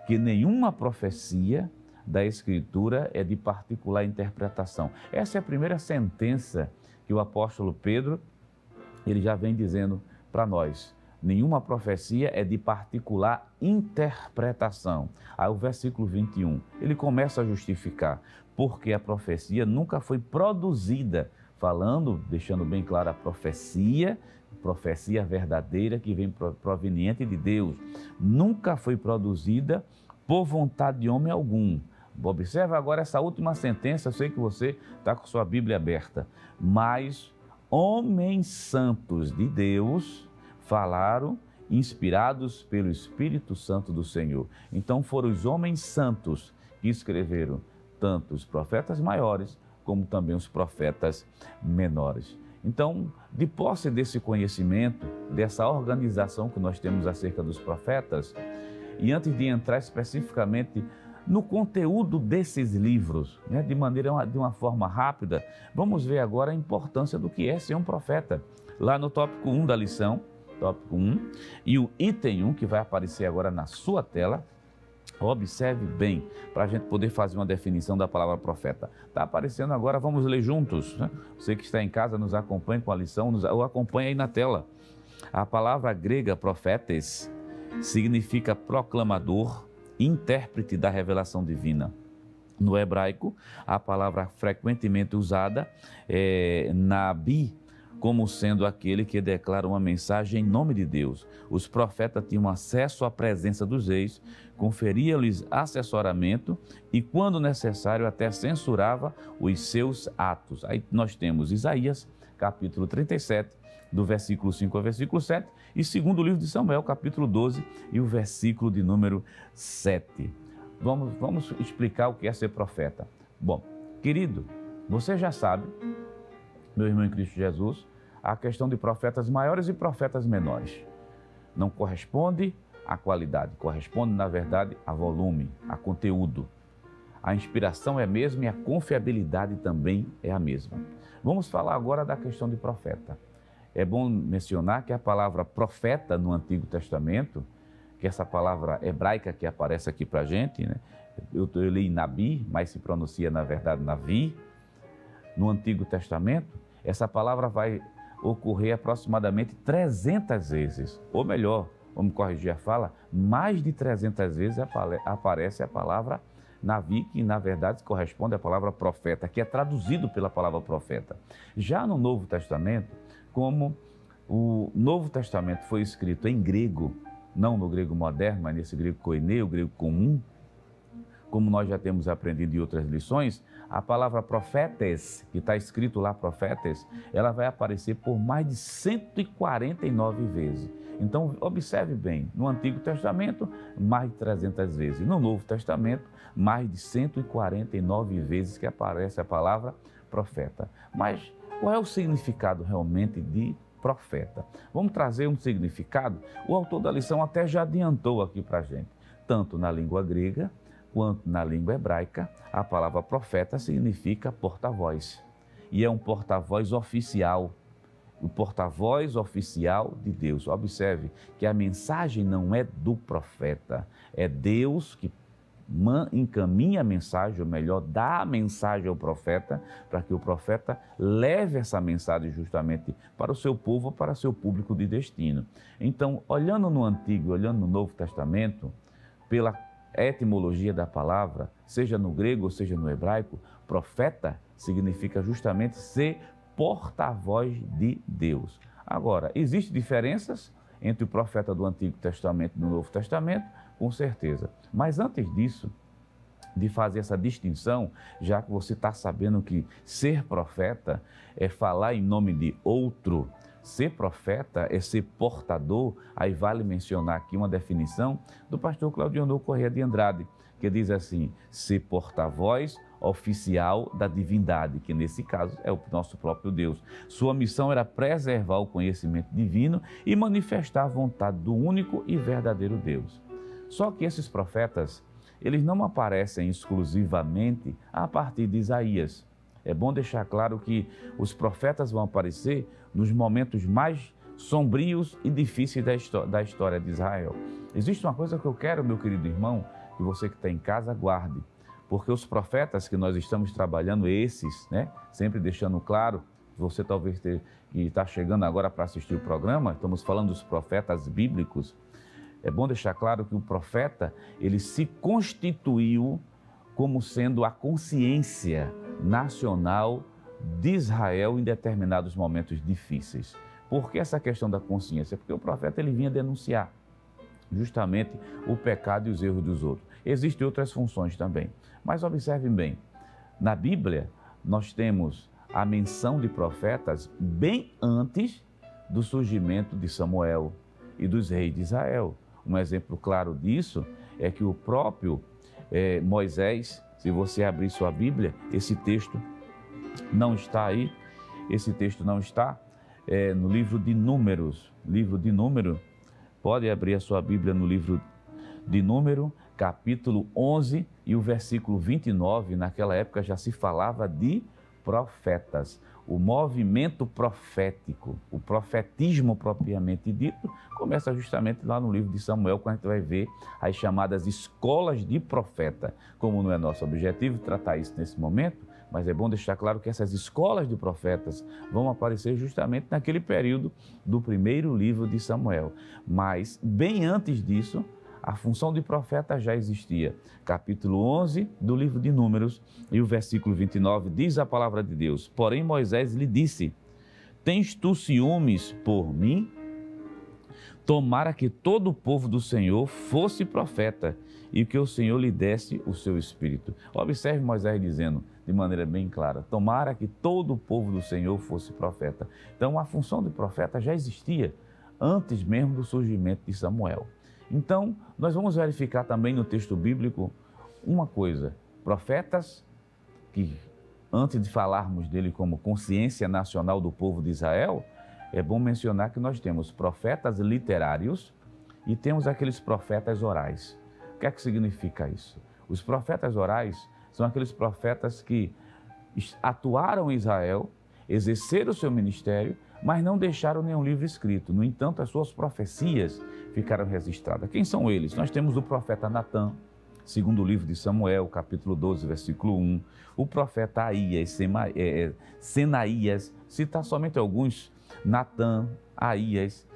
que nenhuma profecia da Escritura é de particular interpretação. Essa é a primeira sentença que o apóstolo Pedro, ele já vem dizendo para nós. Nenhuma profecia é de particular interpretação. Aí o versículo 21, ele começa a justificar, porque a profecia nunca foi produzida, deixando bem claro a profecia verdadeira que vem proveniente de Deus, nunca foi produzida por vontade de homem algum. Observe agora essa última sentença, eu sei que você está com sua Bíblia aberta, mas homens santos de Deus falaram, inspirados pelo Espírito Santo do Senhor. Então foram os homens santos que escreveram tanto os profetas maiores como também os profetas menores. Então, de posse desse conhecimento, dessa organização que nós temos acerca dos profetas, e antes de entrar especificamente no conteúdo desses livros, de uma forma rápida, vamos ver agora a importância do que é ser um profeta. Lá no tópico 1 da lição, tópico 1, e o item 1, que vai aparecer agora na sua tela, observe bem, para a gente poder fazer uma definição da palavra profeta. Está aparecendo agora, vamos ler juntos. Você que está em casa, nos acompanhe com a lição, ou acompanhe aí na tela. A palavra grega profetes significa proclamador, intérprete da revelação divina. No hebraico, a palavra frequentemente usada é nabi, como sendo aquele que declara uma mensagem em nome de Deus. Os profetas tinham acesso à presença dos reis, conferia-lhes assessoramento e, quando necessário, até censurava os seus atos. Aí nós temos Isaías, capítulo 37, do versículo 5 ao versículo 7, e segundo livro de Samuel, capítulo 12, e o versículo de número 7. Vamos explicar o que é ser profeta. Bom, querido, você já sabe, meu irmão em Cristo Jesus, a questão de profetas maiores e profetas menores. Não corresponde à qualidade, corresponde, na verdade, a volume, a conteúdo. A inspiração é a mesma e a confiabilidade também é a mesma. Vamos falar agora da questão de profeta. É bom mencionar que a palavra profeta no Antigo Testamento, que essa palavra hebraica que aparece aqui para a gente, eu li Nabi, mas se pronuncia, na verdade, Navi. No Antigo Testamento, essa palavra vai ocorrer aproximadamente 300 vezes, ou melhor, vamos corrigir a fala, mais de 300 vezes aparece a palavra Navi, que na verdade corresponde à palavra profeta, que é traduzido pela palavra profeta. Já no Novo Testamento, como o Novo Testamento foi escrito em grego, não no grego moderno, mas nesse grego koiné, o grego comum, como nós já temos aprendido em outras lições, a palavra profetes, que está escrito lá profetes, ela vai aparecer por mais de 149 vezes. Então, observe bem, no Antigo Testamento, mais de 300 vezes. No Novo Testamento, mais de 149 vezes que aparece a palavra profeta. Mas qual é o significado realmente de profeta? Vamos trazer um significado? O autor da lição até já adiantou aqui para a gente. Tanto na língua grega, quanto na língua hebraica, a palavra profeta significa porta-voz. E é um porta-voz oficial, o porta-voz oficial de Deus. Observe que a mensagem não é do profeta, é Deus que encaminha a mensagem, ou melhor, dá a mensagem ao profeta, para que o profeta leve essa mensagem justamente para o seu povo, para o seu público de destino. Então, olhando no Antigo, olhando no Novo Testamento, pela etimologia da palavra, seja no grego ou seja no hebraico, profeta significa justamente ser porta-voz de Deus. Agora, existem diferenças entre o profeta do Antigo Testamento e do Novo Testamento? Com certeza. Mas antes disso, de fazer essa distinção, já que você está sabendo que ser profeta é falar em nome de outro, ser profeta é ser portador. Aí vale mencionar aqui uma definição do pastor Claudionor Corrêa de Andrade, que diz assim: ser porta-voz oficial da divindade, que nesse caso é o nosso próprio Deus. Sua missão era preservar o conhecimento divino e manifestar a vontade do único e verdadeiro Deus. Só que esses profetas, eles não aparecem exclusivamente a partir de Isaías. É bom deixar claro que os profetas vão aparecer nos momentos mais sombrios e difíceis da história de Israel. Existe uma coisa que eu quero, meu querido irmão, que você que está em casa guarde, porque os profetas que nós estamos trabalhando, esses, sempre deixando claro, você talvez que está chegando agora para assistir o programa, estamos falando dos profetas bíblicos. É bom deixar claro que o profeta, ele se constituiu como sendo a consciência nacional de Israel em determinados momentos difíceis. Por que essa questão da consciência? Porque o profeta ele vinha denunciar justamente o pecado e os erros dos outros. Existem outras funções também, mas observem bem, na Bíblia nós temos a menção de profetas bem antes do surgimento de Samuel e dos reis de Israel. Um exemplo claro disso é que o próprio Moisés, se você abrir sua Bíblia, esse texto não está aí, esse texto não está no livro de Números. Livro de Número, pode abrir a sua Bíblia no livro de Número, capítulo 11 e o versículo 29, naquela época já se falava de profetas. O movimento profético, o profetismo propriamente dito, começa justamente lá no livro de Samuel, quando a gente vai ver as chamadas escolas de profeta. Como não é nosso objetivo tratar isso nesse momento, mas é bom deixar claro que essas escolas de profetas vão aparecer justamente naquele período do primeiro livro de Samuel. Mas, bem antes disso, a função de profeta já existia. Capítulo 11 do livro de Números e o versículo 29 diz a palavra de Deus: porém Moisés lhe disse: tens tu ciúmes por mim? Tomara que todo o povo do Senhor fosse profeta e que o Senhor lhe desse o seu espírito. Observe Moisés dizendo de maneira bem clara: tomara que todo o povo do Senhor fosse profeta. Então a função de profeta já existia antes mesmo do surgimento de Samuel. Então, nós vamos verificar também no texto bíblico uma coisa: profetas que, antes de falarmos dele como consciência nacional do povo de Israel, é bom mencionar que nós temos profetas literários e temos aqueles profetas orais. O que é que significa isso? Os profetas orais são aqueles profetas que atuaram em Israel, exerceram o seu ministério, mas não deixaram nenhum livro escrito. No entanto, as suas profecias ficaram registradas. Quem são eles? Nós temos o profeta Natã, segundo o livro de Samuel, capítulo 12, versículo 1. O profeta Aías, Senaías, citar somente alguns: Natã, Aías,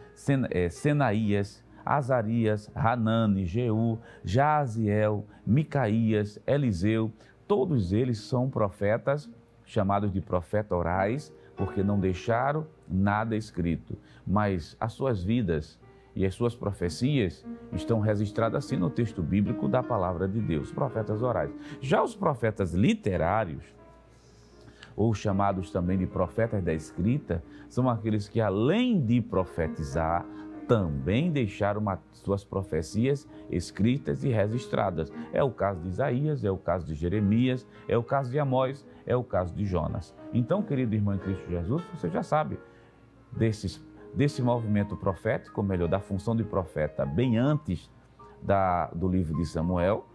Senaías, Azarias, Hanani, Jeú, Jaziel, Micaías, Eliseu. Todos eles são profetas chamados de profetas orais, porque não deixaram nada escrito, mas as suas vidas e as suas profecias estão registradas assim no texto bíblico da palavra de Deus, profetas orais. Já os profetas literários, ou chamados também de profetas da escrita, são aqueles que, além de profetizar, também deixaram suas profecias escritas e registradas. É o caso de Isaías, é o caso de Jeremias, é o caso de Amós, é o caso de Jonas. Então, querido irmão em Cristo Jesus, você já sabe desse movimento profético, ou melhor, da função de profeta, bem antes do livro de Samuel,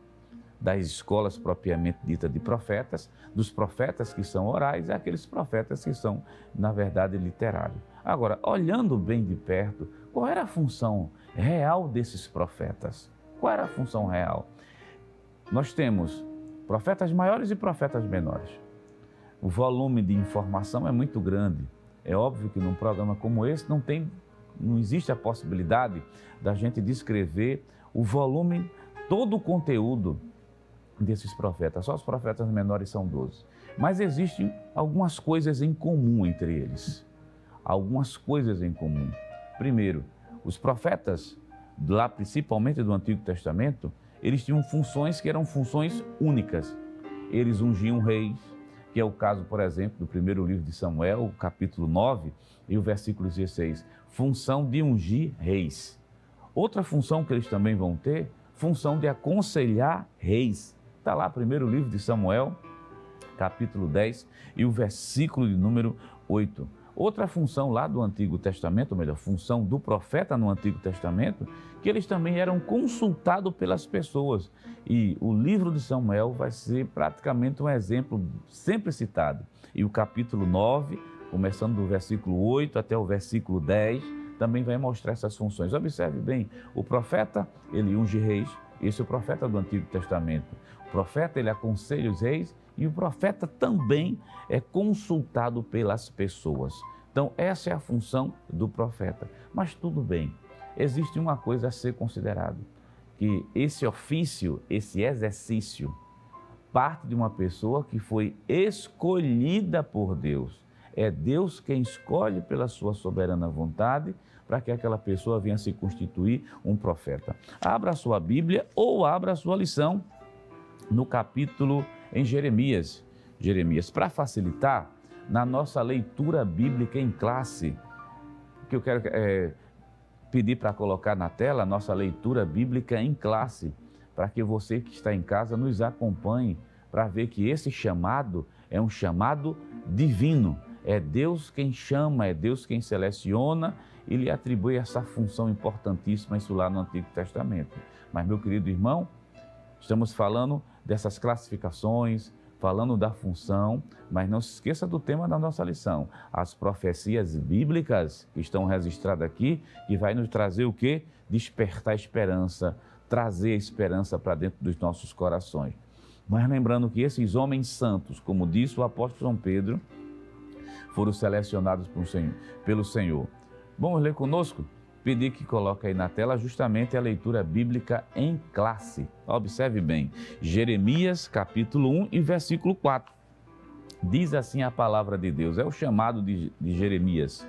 das escolas propriamente ditas de profetas, dos profetas que são orais e aqueles profetas que são, na verdade, literários. Agora, olhando bem de perto, qual era a função real desses profetas? Qual era a função real? Nós temos profetas maiores e profetas menores. O volume de informação é muito grande. É óbvio que num programa como esse não existe a possibilidade da gente descrever o volume, todo o conteúdo desses profetas. Só os profetas menores são 12. Mas existem algumas coisas em comum entre eles. Algumas coisas em comum. Primeiro, os profetas, lá principalmente do Antigo Testamento, eles tinham funções que eram funções únicas. Eles ungiam reis, que é o caso, por exemplo, do primeiro livro de Samuel, capítulo 9 e o versículo 16. Função de ungir reis. Outra função que eles também vão ter, função de aconselhar reis. Está lá, primeiro livro de Samuel, capítulo 10 e o versículo de número 8. Outra função lá do Antigo Testamento, ou melhor, função do profeta no Antigo Testamento, que eles também eram consultados pelas pessoas. E o livro de Samuel vai ser praticamente um exemplo sempre citado. E o capítulo 9, começando do versículo 8 até o versículo 10, também vai mostrar essas funções. Observe bem, o profeta, ele unge reis, esse é o profeta do Antigo Testamento. O profeta, ele aconselha os reis e o profeta também é consultado pelas pessoas. Então, essa é a função do profeta. Mas tudo bem, existe uma coisa a ser considerada, que esse ofício, esse exercício, parte de uma pessoa que foi escolhida por Deus. É Deus quem escolhe pela sua soberana vontade para que aquela pessoa venha se constituir um profeta. Abra a sua Bíblia ou abra a sua lição no capítulo em Jeremias. Para facilitar, na nossa leitura bíblica em classe, que eu quero pedir para colocar na tela, a nossa leitura bíblica em classe, para que você que está em casa nos acompanhe, para ver que esse chamado é um chamado divino. É Deus quem chama, é Deus quem seleciona e lhe atribui essa função importantíssima, isso lá no Antigo Testamento. Mas, meu querido irmão, estamos falando dessas classificações, falando da função, mas não se esqueça do tema da nossa lição, as profecias bíblicas que estão registradas aqui, que vai nos trazer o quê? Despertar esperança, trazer esperança para dentro dos nossos corações. Mas lembrando que esses homens santos, como disse o apóstolo São Pedro, foram selecionados pelo Senhor. Vamos ler conosco? Pedir que coloque aí na tela justamente a leitura bíblica em classe. Observe bem, Jeremias capítulo 1 e versículo 4. Diz assim a palavra de Deus, é o chamado de Jeremias,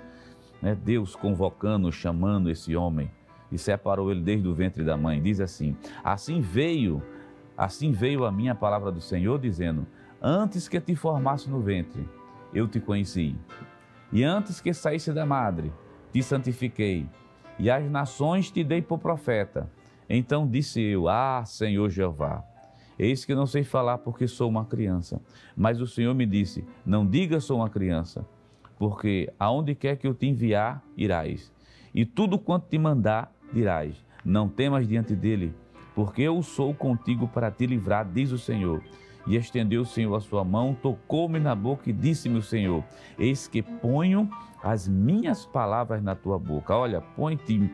né? Deus convocando, chamando esse homem e separou ele desde o ventre da mãe. Diz assim, assim veio a minha palavra do Senhor dizendo, antes que te formasse no ventre, eu te conheci, e antes que saísse da madre, te santifiquei, e as nações te dei por profeta. Então disse eu, Senhor Jeová, eis que não sei falar porque sou uma criança. Mas o Senhor me disse, não diga sou uma criança, porque aonde quer que eu te enviar, irás. E tudo quanto te mandar, dirás. Não temas diante dele, porque eu sou contigo para te livrar, diz o Senhor. E estendeu o Senhor a sua mão, tocou-me na boca e disse-me o Senhor, eis que ponho as minhas palavras na tua boca. Olha, põe-te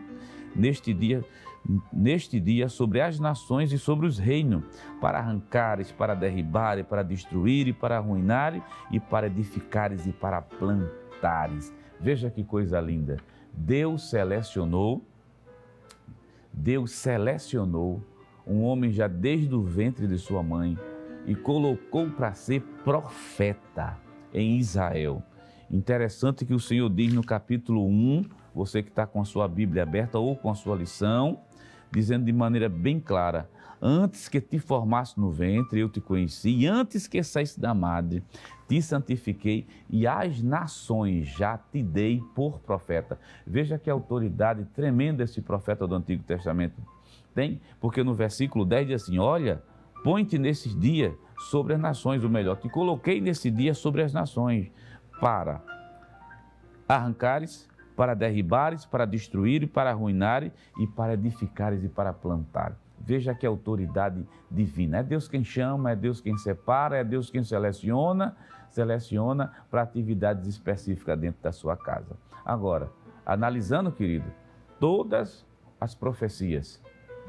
neste dia sobre as nações e sobre os reinos, para arrancares, para derribares, para destruir, para arruinares, e para edificares e para plantares. Veja que coisa linda. Deus selecionou um homem já desde o ventre de sua mãe e colocou para ser profeta em Israel. Interessante que o Senhor diz no capítulo 1, você que está com a sua Bíblia aberta ou com a sua lição, dizendo de maneira bem clara, antes que te formasse no ventre, eu te conheci, e antes que saísse da madre, te santifiquei, e às nações já te dei por profeta. Veja que autoridade tremenda esse profeta do Antigo Testamento tem, porque no versículo 10 diz assim, olha, põe-te nesses dias sobre as nações, ou melhor, te coloquei nesse dia sobre as nações, para arrancares, para derribares, para destruir, para arruinares, e para edificares e para plantar. Veja que autoridade divina. É Deus quem chama, é Deus quem separa, é Deus quem seleciona para atividades específicas dentro da sua casa. Agora, analisando, querido, todas as profecias,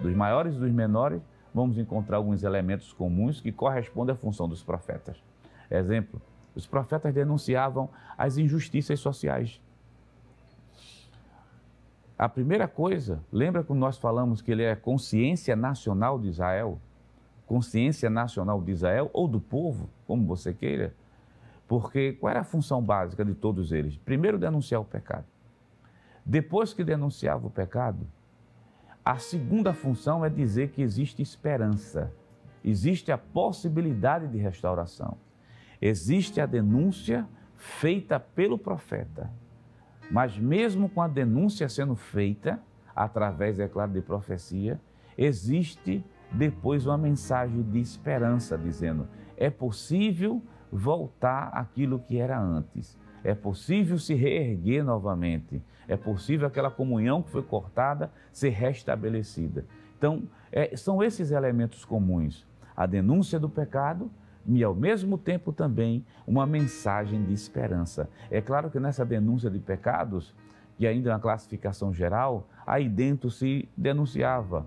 dos maiores e dos menores, vamos encontrar alguns elementos comuns que correspondem à função dos profetas. Exemplo, os profetas denunciavam as injustiças sociais. A primeira coisa, lembra quando nós falamos que ele é a consciência nacional de Israel? Consciência nacional de Israel ou do povo, como você queira. Porque qual era a função básica de todos eles? Primeiro, denunciar o pecado. Depois que denunciava o pecado, A segunda função é dizer que existe esperança, existe a possibilidade de restauração. Existe a denúncia feita pelo profeta, mas mesmo com a denúncia sendo feita, através, é claro, de profecia, existe depois uma mensagem de esperança, dizendo: é possível voltar àquilo que era antes, é possível se reerguer novamente, é possível aquela comunhão que foi cortada ser restabelecida. Então, são esses elementos comuns: a denúncia do pecado e, ao mesmo tempo, também uma mensagem de esperança. É claro que nessa denúncia de pecados, que ainda é uma classificação geral, aí dentro se denunciava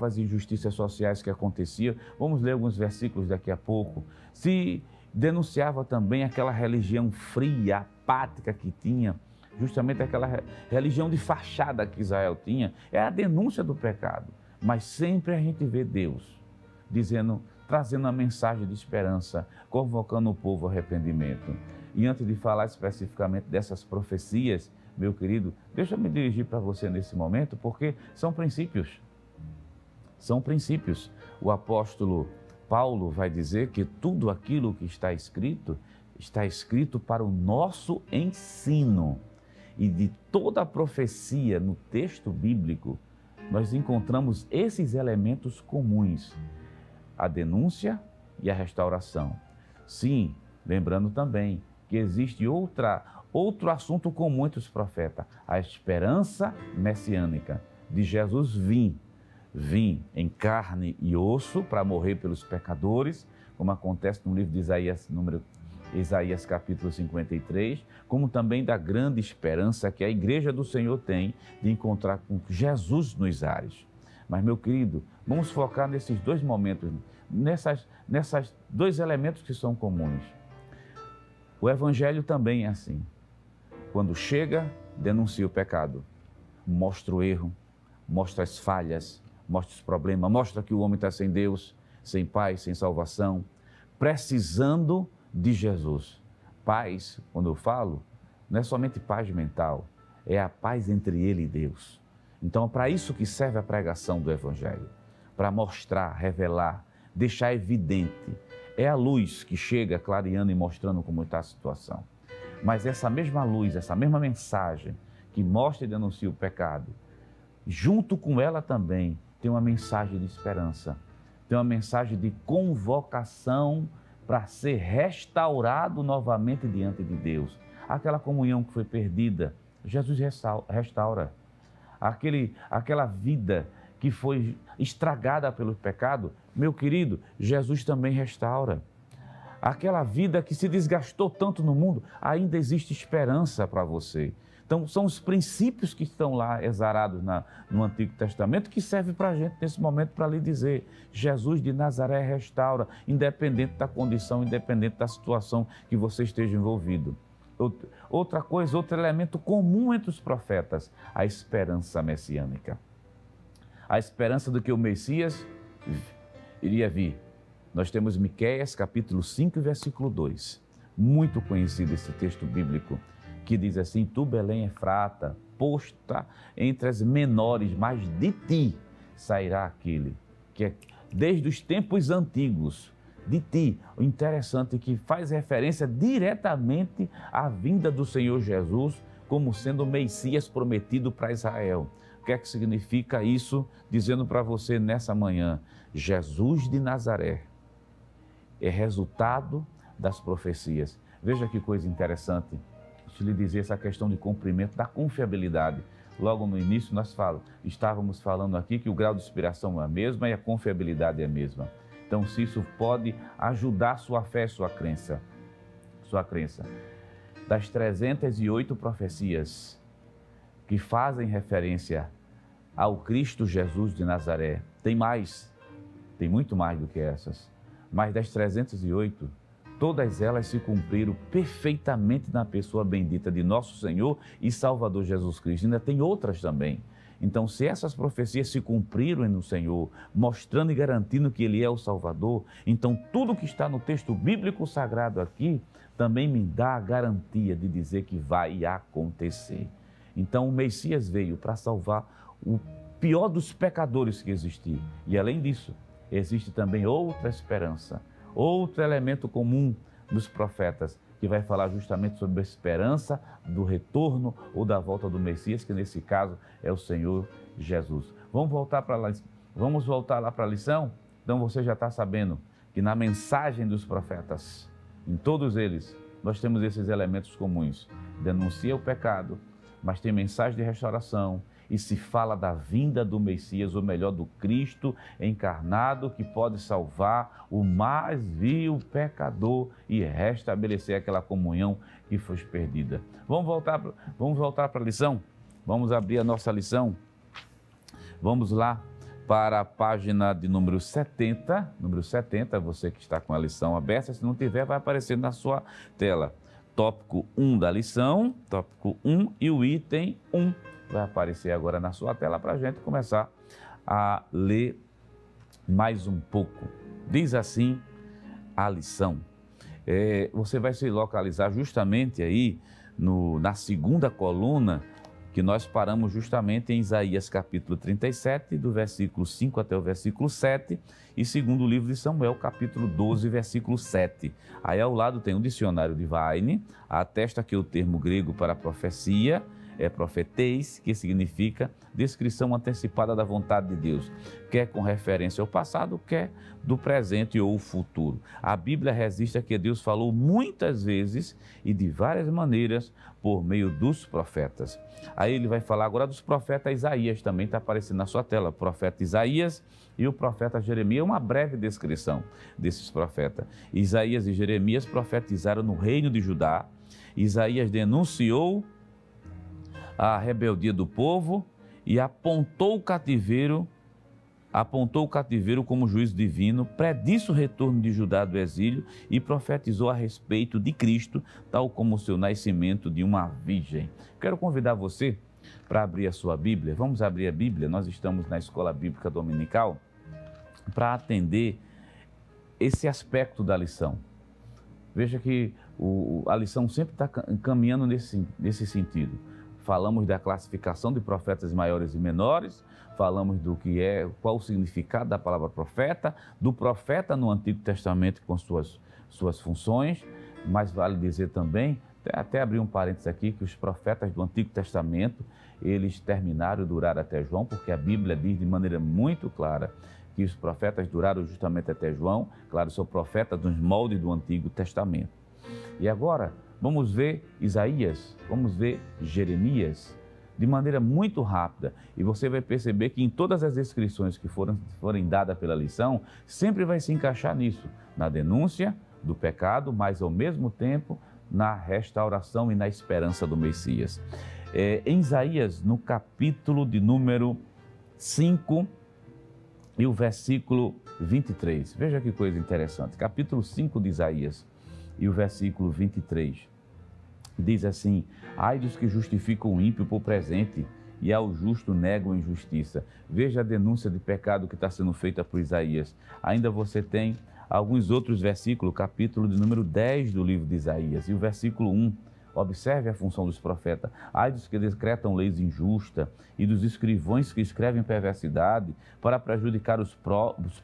as injustiças sociais que aconteciam. Vamos ler alguns versículos daqui a pouco. Se denunciava também aquela religião fria, apática que tinha, justamente aquela religião de fachada que Israel tinha. É a denúncia do pecado, mas sempre a gente vê Deus trazendo a mensagem de esperança, convocando o povo ao arrependimento. E antes de falar especificamente dessas profecias, meu querido, deixa eu me dirigir para você nesse momento, porque são princípios. São princípios. O apóstolo Paulo vai dizer que tudo aquilo que está escrito para o nosso ensino. E de toda a profecia no texto bíblico, nós encontramos esses elementos comuns: a denúncia e a restauração. Sim, lembrando também que existe outro assunto comum entre os profetas: a esperança messiânica de Jesus vim em carne e osso para morrer pelos pecadores, como acontece no livro de Isaías capítulo 53, como também da grande esperança que a igreja do Senhor tem de encontrar com Jesus nos ares. Mas, meu querido, vamos focar nesses dois momentos, nessas dois elementos que são comuns. O Evangelho também é assim. Quando chega, denuncia o pecado, mostra o erro, mostra as falhas, mostra os problemas, mostra que o homem está sem Deus, sem paz, sem salvação, precisando de Jesus. Paz, quando eu falo, não é somente paz mental, é a paz entre ele e Deus. Então, é para isso que serve a pregação do Evangelho, para mostrar, revelar, deixar evidente. É a luz que chega clareando e mostrando como está a situação. Mas essa mesma luz, essa mesma mensagem que mostra e denuncia o pecado, junto com ela também tem uma mensagem de esperança, tem uma mensagem de convocação para ser restaurado novamente diante de Deus. Aquela comunhão que foi perdida, Jesus restaura. Aquela vida que foi estragada pelo pecado, meu querido, Jesus também restaura. Aquela vida que se desgastou tanto no mundo, ainda existe esperança para você. Então, são os princípios que estão lá exarados no Antigo Testamento que servem para a gente nesse momento para lhe dizer: Jesus de Nazaré restaura, independente da condição, independente da situação que você esteja envolvido. Outra coisa, outro elemento comum entre os profetas: a esperança messiânica. A esperança do que o Messias iria vir. Nós temos Miqueias, capítulo 5, versículo 2. Muito conhecido esse texto bíblico, que diz assim: Tu, Belém Efrata, posta entre as menores, mas de ti sairá aquele que é desde os tempos antigos, de ti. O interessante é que faz referência diretamente à vinda do Senhor Jesus como sendo o Messias prometido para Israel. O que é que significa isso? Dizendo para você nessa manhã: Jesus de Nazaré é resultado das profecias. Veja que coisa interessante. Deixa eu lhe dizer essa questão de cumprimento, da confiabilidade. Logo no início estávamos falando aqui que o grau de inspiração é a mesma e a confiabilidade é a mesma. Então, se isso pode ajudar sua fé, sua crença. Das 308 profecias que fazem referência ao Cristo Jesus de Nazaré, tem muito mais do que essas. Mas das 308, todas elas se cumpriram perfeitamente na pessoa bendita de nosso Senhor e Salvador Jesus Cristo. Ainda tem outras também. Então, se essas profecias se cumpriram no Senhor, mostrando e garantindo que Ele é o Salvador, então tudo que está no texto bíblico sagrado aqui também me dá a garantia de dizer que vai acontecer. Então, o Messias veio para salvar o pior dos pecadores que existir. E além disso, existe também outra esperança, outro elemento comum dos profetas, que vai falar justamente sobre a esperança do retorno ou da volta do Messias, que nesse caso é o Senhor Jesus. Vamos voltar lá para a lição? Então você já está sabendo que na mensagem dos profetas, em todos eles, nós temos esses elementos comuns. Denuncia o pecado, mas tem mensagem de restauração e se fala da vinda do Messias, ou melhor, do Cristo encarnado, que pode salvar o mais vil pecador e restabelecer aquela comunhão que foi perdida. Vamos voltar para a lição? Vamos abrir a nossa lição? Vamos lá para a página de número 70. Número 70, você que está com a lição aberta, se não tiver, vai aparecer na sua tela. Tópico 1 da lição, tópico 1 e o item 1 vai aparecer agora na sua tela para a gente começar a ler mais um pouco. Diz assim a lição. Você vai se localizar justamente aí na segunda coluna, que nós paramos justamente em Isaías capítulo 37, do versículo 5 até o versículo 7, e segundo o livro de Samuel, capítulo 12, versículo 7. Aí ao lado tem o dicionário de Vine, atesta que o termo grego para profecia é profeteis, que significa descrição antecipada da vontade de Deus, quer com referência ao passado, quer do presente ou futuro. A Bíblia registra que Deus falou muitas vezes e de várias maneiras por meio dos profetas. Aí ele vai falar agora dos profetas. Isaías também está aparecendo na sua tela, o profeta Isaías e o profeta Jeremias, uma breve descrição desses profetas. Isaías e Jeremias profetizaram no reino de Judá. Isaías denunciou a rebeldia do povo e apontou o cativeiro como juízo divino, predisse o retorno de Judá do exílio e profetizou a respeito de Cristo, tal como o seu nascimento de uma virgem. Quero convidar você para abrir a sua Bíblia. Vamos abrir a Bíblia, nós estamos na Escola Bíblica Dominical, para atender esse aspecto da lição. Veja que a lição sempre está caminhando nesse sentido. Falamos da classificação de profetas maiores e menores, falamos do que qual o significado da palavra profeta, do profeta no Antigo Testamento com suas funções, mas vale dizer também, até abrir um parênteses aqui, que os profetas do Antigo Testamento, eles terminaram e duraram até João, porque a Bíblia diz de maneira muito clara que os profetas duraram justamente até João, claro, são profetas dos moldes do Antigo Testamento. E agora, vamos ver Isaías, vamos ver Jeremias, de maneira muito rápida. E você vai perceber que em todas as descrições que forem dadas pela lição, sempre vai se encaixar nisso, na denúncia do pecado, mas ao mesmo tempo na restauração e na esperança do Messias. Em Isaías, no capítulo de número 5 e o versículo 23. Veja que coisa interessante. Capítulo 5 de Isaías e o versículo 23. Diz assim: ai dos que justificam o ímpio por presente e ao justo negam injustiça. Veja a denúncia de pecado que está sendo feita por Isaías. Ainda você tem alguns outros versículos, capítulo de número 10 do livro de Isaías e o versículo 1. Observe a função dos profetas. Ai dos que decretam leis injustas e dos escrivões que escrevem perversidade para prejudicar os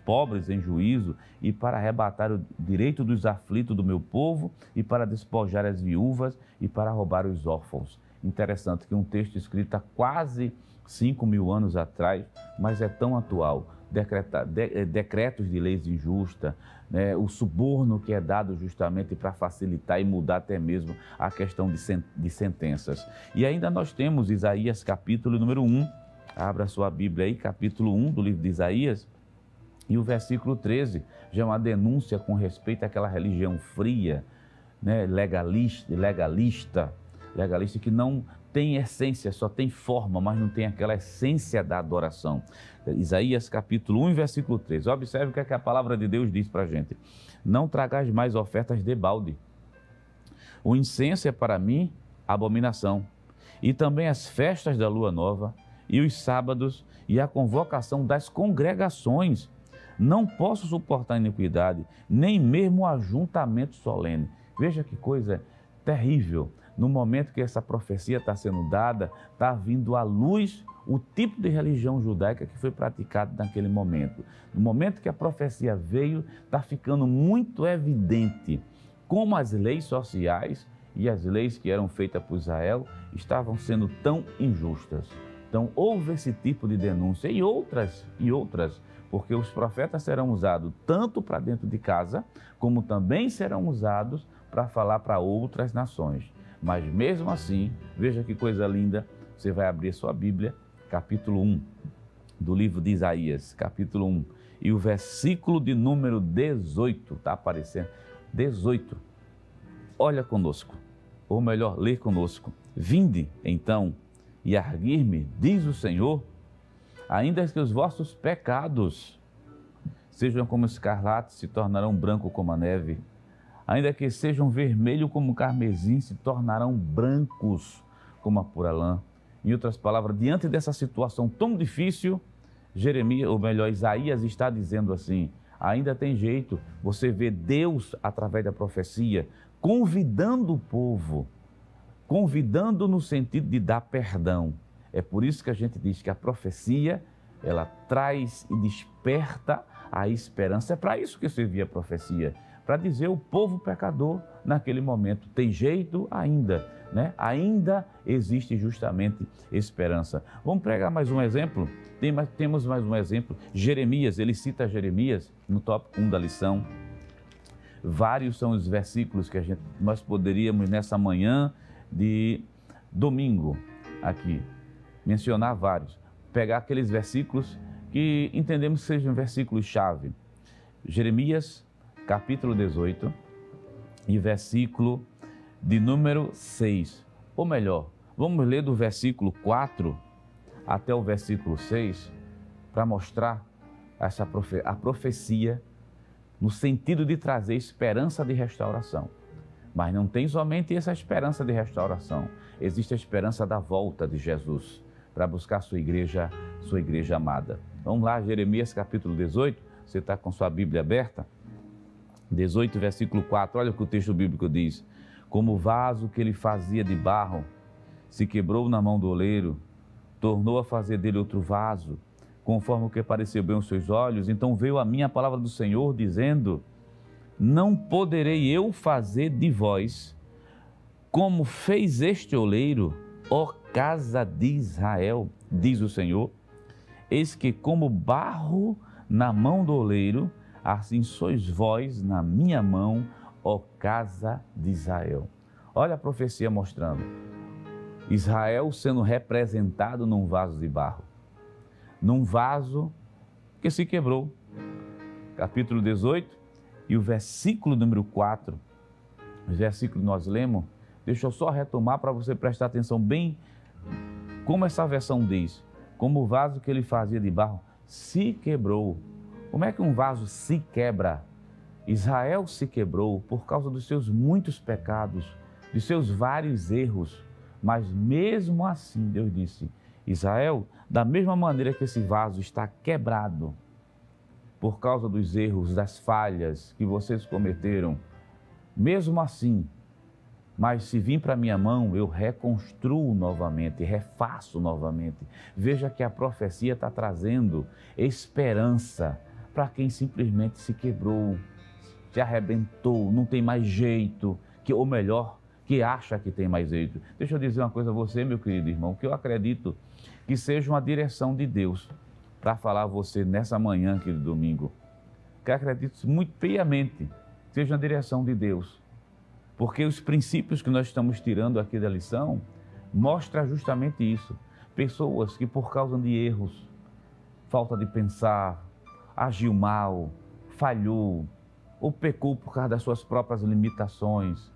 pobres em juízo e para arrebatar o direito dos aflitos do meu povo e para despojar as viúvas e para roubar os órfãos. Interessante que um texto escrito há quase 5.000 anos atrás, mas é tão atual. Decretos de leis injustas, né, o suborno que é dado justamente para facilitar e mudar até mesmo a questão de sentenças. E ainda nós temos Isaías capítulo número 1, abra sua Bíblia aí, capítulo 1 do livro de Isaías, e o versículo 13, já é uma denúncia com respeito àquela religião fria, né, legalista que não tem essência, só tem forma, mas não tem aquela essência da adoração. Isaías capítulo 1, versículo 13. Observe o que a palavra de Deus diz para a gente. Não tragais mais ofertas de balde. O incenso é para mim abominação. E também as festas da lua nova, e os sábados, e a convocação das congregações. Não posso suportar iniquidade, nem mesmo o ajuntamento solene. Veja que coisa terrível. No momento que essa profecia está sendo dada, está vindo à luz o tipo de religião judaica que foi praticado naquele momento. No momento que a profecia veio, está ficando muito evidente como as leis sociais e as leis que eram feitas por Israel estavam sendo tão injustas. Então, houve esse tipo de denúncia e outras, porque os profetas serão usados tanto para dentro de casa, como também serão usados para falar para outras nações. Mas mesmo assim, veja que coisa linda, você vai abrir sua Bíblia, capítulo 1, do livro de Isaías, capítulo 1, e o versículo de número 18, está aparecendo, 18. Olha conosco, ou melhor, lê conosco. Vinde, então, e arguir-me, diz o Senhor, ainda que os vossos pecados sejam como escarlate, se tornarão branco como a neve. Ainda que sejam vermelho como o carmesim, se tornarão brancos como a pura lã. Em outras palavras, diante dessa situação tão difícil, Jeremias, ou melhor, Isaías está dizendo assim, ainda tem jeito. Você vê Deus, através da profecia, convidando o povo, convidando no sentido de dar perdão. É por isso que a gente diz que a profecia, ela traz e desperta a esperança. É para isso que servia a profecia, para dizer ao povo pecador naquele momento, tem jeito ainda, né? Ainda existe justamente esperança. Vamos pregar mais um exemplo? Temos mais um exemplo. Jeremias, ele cita Jeremias no tópico 1 da lição. Vários são os versículos que nós poderíamos nessa manhã de domingo aqui mencionar vários. Pegar aqueles versículos que entendemos que sejam versículos-chave. Jeremias, capítulo 18 e versículo de número 6. Ou melhor, vamos ler do versículo 4 até o versículo 6 para mostrar a profecia no sentido de trazer esperança de restauração. Mas não tem somente essa esperança de restauração. Existe a esperança da volta de Jesus para buscar sua igreja amada. Vamos lá, Jeremias capítulo 18. Você está com sua Bíblia aberta? 18, versículo 4. Olha o que o texto bíblico diz. Como o vaso que ele fazia de barro se quebrou na mão do oleiro, tornou a fazer dele outro vaso, conforme o que pareceu bem aos seus olhos. Então veio a mim a palavra do Senhor, dizendo: não poderei eu fazer de vós como fez este oleiro, ó casa de Israel, diz o Senhor. Eis que como barro na mão do oleiro, assim sois vós na minha mão, ó casa de Israel. Olha a profecia mostrando Israel sendo representado num vaso de barro, num vaso que se quebrou. Capítulo 18 e o versículo número 4, o versículo que nós lemos, deixa eu só retomar para você prestar atenção bem como essa versão diz. Como o vaso que ele fazia de barro se quebrou. Como é que um vaso se quebra? Israel se quebrou por causa dos seus muitos pecados, dos seus vários erros. Mas mesmo assim, Deus disse, Israel, da mesma maneira que esse vaso está quebrado, por causa dos erros, das falhas que vocês cometeram, mesmo assim, mas se vir para a minha mão, eu reconstruo novamente, refaço novamente. Veja que a profecia está trazendo esperança para quem simplesmente se quebrou, se arrebentou, não tem mais jeito, ou melhor, que acha que tem mais jeito. Deixa eu dizer uma coisa a você, meu querido irmão, que eu acredito que seja uma direção de Deus para falar a você nessa manhã, querido domingo, que eu acredito muito piamente que seja uma direção de Deus. Porque os princípios que nós estamos tirando aqui da lição mostram justamente isso. Pessoas que por causa de erros, falta de pensar, agiu mal, falhou, ou pecou por causa das suas próprias limitações,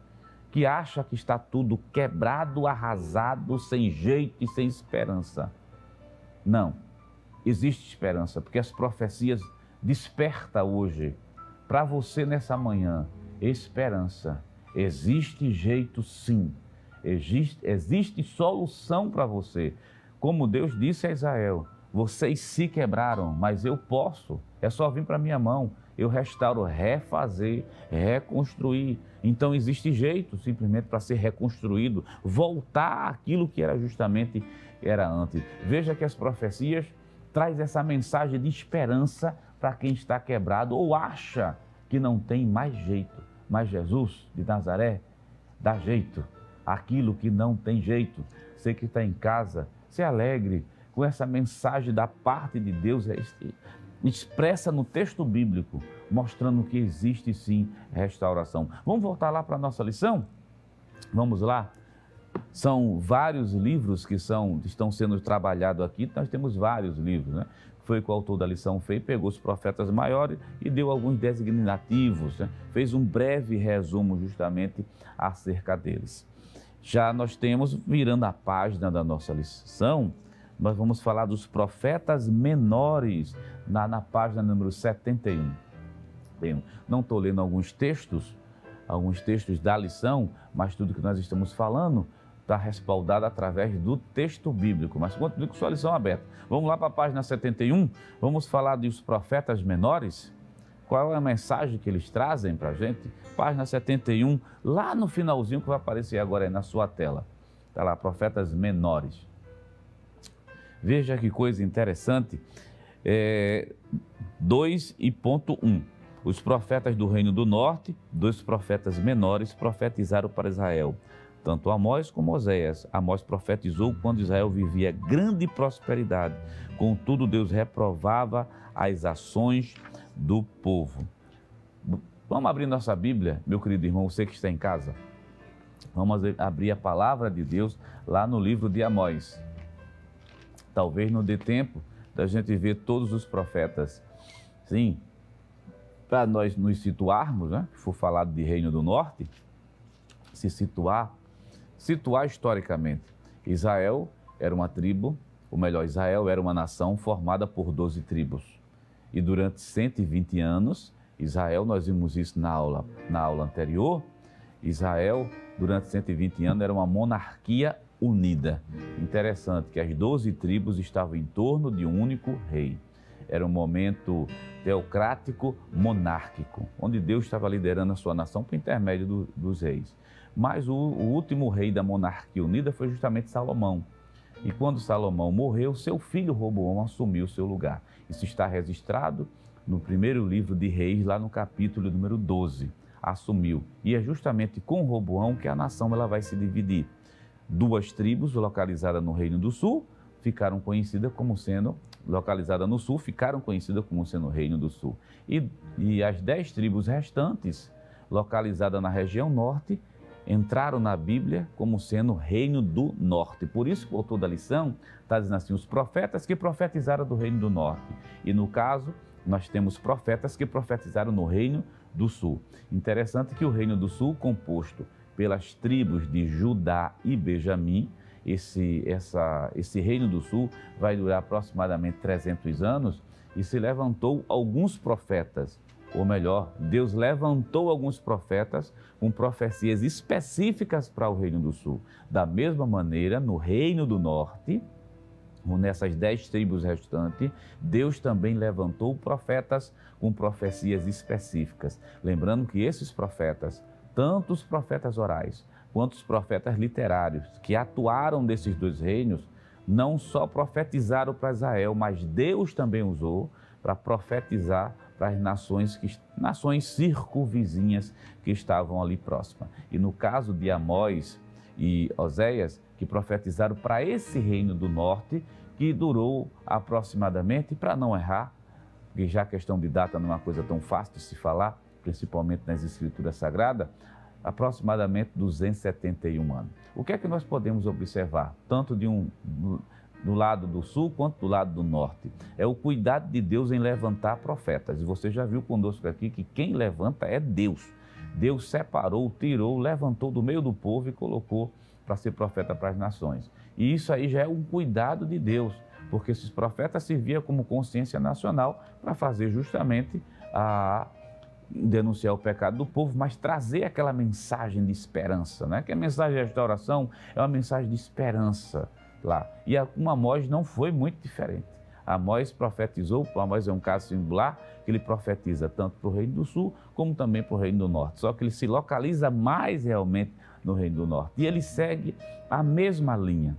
que acha que está tudo quebrado, arrasado, sem jeito e sem esperança. Não, existe esperança, porque as profecias despertam hoje para você nessa manhã esperança. Existe jeito sim, existe solução para você. Como Deus disse a Israel, vocês se quebraram, mas eu posso, é só vir para a minha mão, eu restauro, refazer, reconstruir. Então existe jeito simplesmente para ser reconstruído, voltar àquilo que era justamente era antes. Veja que as profecias traz essa mensagem de esperança para quem está quebrado ou acha que não tem mais jeito. Mas Jesus de Nazaré dá jeito. Aquilo que não tem jeito. Você que está em casa, se alegre com essa mensagem da parte de Deus expressa no texto bíblico, mostrando que existe sim restauração. Vamos voltar lá para a nossa lição? Vamos lá? São vários livros que estão sendo trabalhados aqui, nós temos vários livros, né? Foi o autor da lição fez, pegou os profetas maiores e deu alguns designativos, né? Fez um breve resumo justamente acerca deles. Já nós temos, virando a página da nossa lição, nós vamos falar dos profetas menores na página número 71. Bem, não estou lendo alguns textos da lição, mas tudo que nós estamos falando está respaldado através do texto bíblico. Mas continue com sua lição aberta. Vamos lá para a página 71, vamos falar dos profetas menores. Qual é a mensagem que eles trazem para a gente? Página 71, lá no finalzinho que vai aparecer agora aí na sua tela. Está lá, profetas menores. Veja que coisa interessante. 2.1. Os profetas do reino do norte, 2 profetas menores, profetizaram para Israel. Tanto Amós como Oséias. Amós profetizou quando Israel vivia grande prosperidade. Contudo, Deus reprovava as ações do povo. Vamos abrir nossa Bíblia, meu querido irmão, você que está em casa. Vamos abrir a palavra de Deus lá no livro de Amós. Talvez não dê tempo da gente ver todos os profetas. Sim, para nós nos situarmos, né? Se for falado de Reino do Norte, se situar historicamente. Israel era uma tribo, ou melhor, Israel era uma nação formada por 12 tribos. E durante 120 anos, Israel, nós vimos isso na aula anterior, Israel, durante 120 anos, era uma monarquia unida. Interessante que as 12 tribos estavam em torno de um único rei. Era um momento teocrático, monárquico, onde Deus estava liderando a sua nação por intermédio dos reis. Mas o último rei da monarquia unida foi justamente Salomão. E quando Salomão morreu, seu filho Roboão assumiu o seu lugar. Isso está registrado no primeiro livro de Reis, lá no capítulo número 12. Assumiu. E é justamente com Roboão que a nação ela vai se dividir. 2 tribos localizadas no Reino do Sul ficaram conhecidas como sendo localizadas no Sul, ficaram conhecidas como sendo o Reino do Sul. E as 10 tribos restantes, localizadas na região norte, entraram na Bíblia como sendo Reino do Norte. Por isso que o autor da lição está dizendo assim, os profetas que profetizaram do Reino do Norte. E no caso, nós temos profetas que profetizaram no Reino do Sul. Interessante que o Reino do Sul, composto pelas tribos de Judá e Benjamim, esse Reino do Sul vai durar aproximadamente 300 anos e se levantou alguns profetas, ou melhor, Deus levantou alguns profetas com profecias específicas para o Reino do Sul. Da mesma maneira, no Reino do Norte, nessas 10 tribos restantes, Deus também levantou profetas com profecias específicas. Lembrando que esses profetas, tanto os profetas orais quanto os profetas literários que atuaram desses 2 reinos, não só profetizaram para Israel, mas Deus também usou para profetizar para as nações circunvizinhas que estavam ali próximas. E no caso de Amós e Oséias, que profetizaram para esse reino do norte, que durou aproximadamente, para não errar, porque já a questão de data não é uma coisa tão fácil de se falar, principalmente nas Escrituras Sagradas, aproximadamente 271 anos. O que é que nós podemos observar, tanto do lado do sul quanto do lado do norte? É o cuidado de Deus em levantar profetas. E você já viu conosco aqui que quem levanta é Deus. Deus separou, tirou, levantou do meio do povo e colocou para ser profeta para as nações. E isso aí já é um cuidado de Deus, porque esses profetas serviam como consciência nacional para fazer justamente denunciar o pecado do povo, mas trazer aquela mensagem de esperança, né? Que a mensagem de restauração é uma mensagem de esperança lá. E com Amós não foi muito diferente. Amós profetizou, Amós é um caso singular, que ele profetiza tanto para o Reino do Sul, como também para o Reino do Norte. Só que ele se localiza mais realmente no Reino do Norte. E ele segue a mesma linha,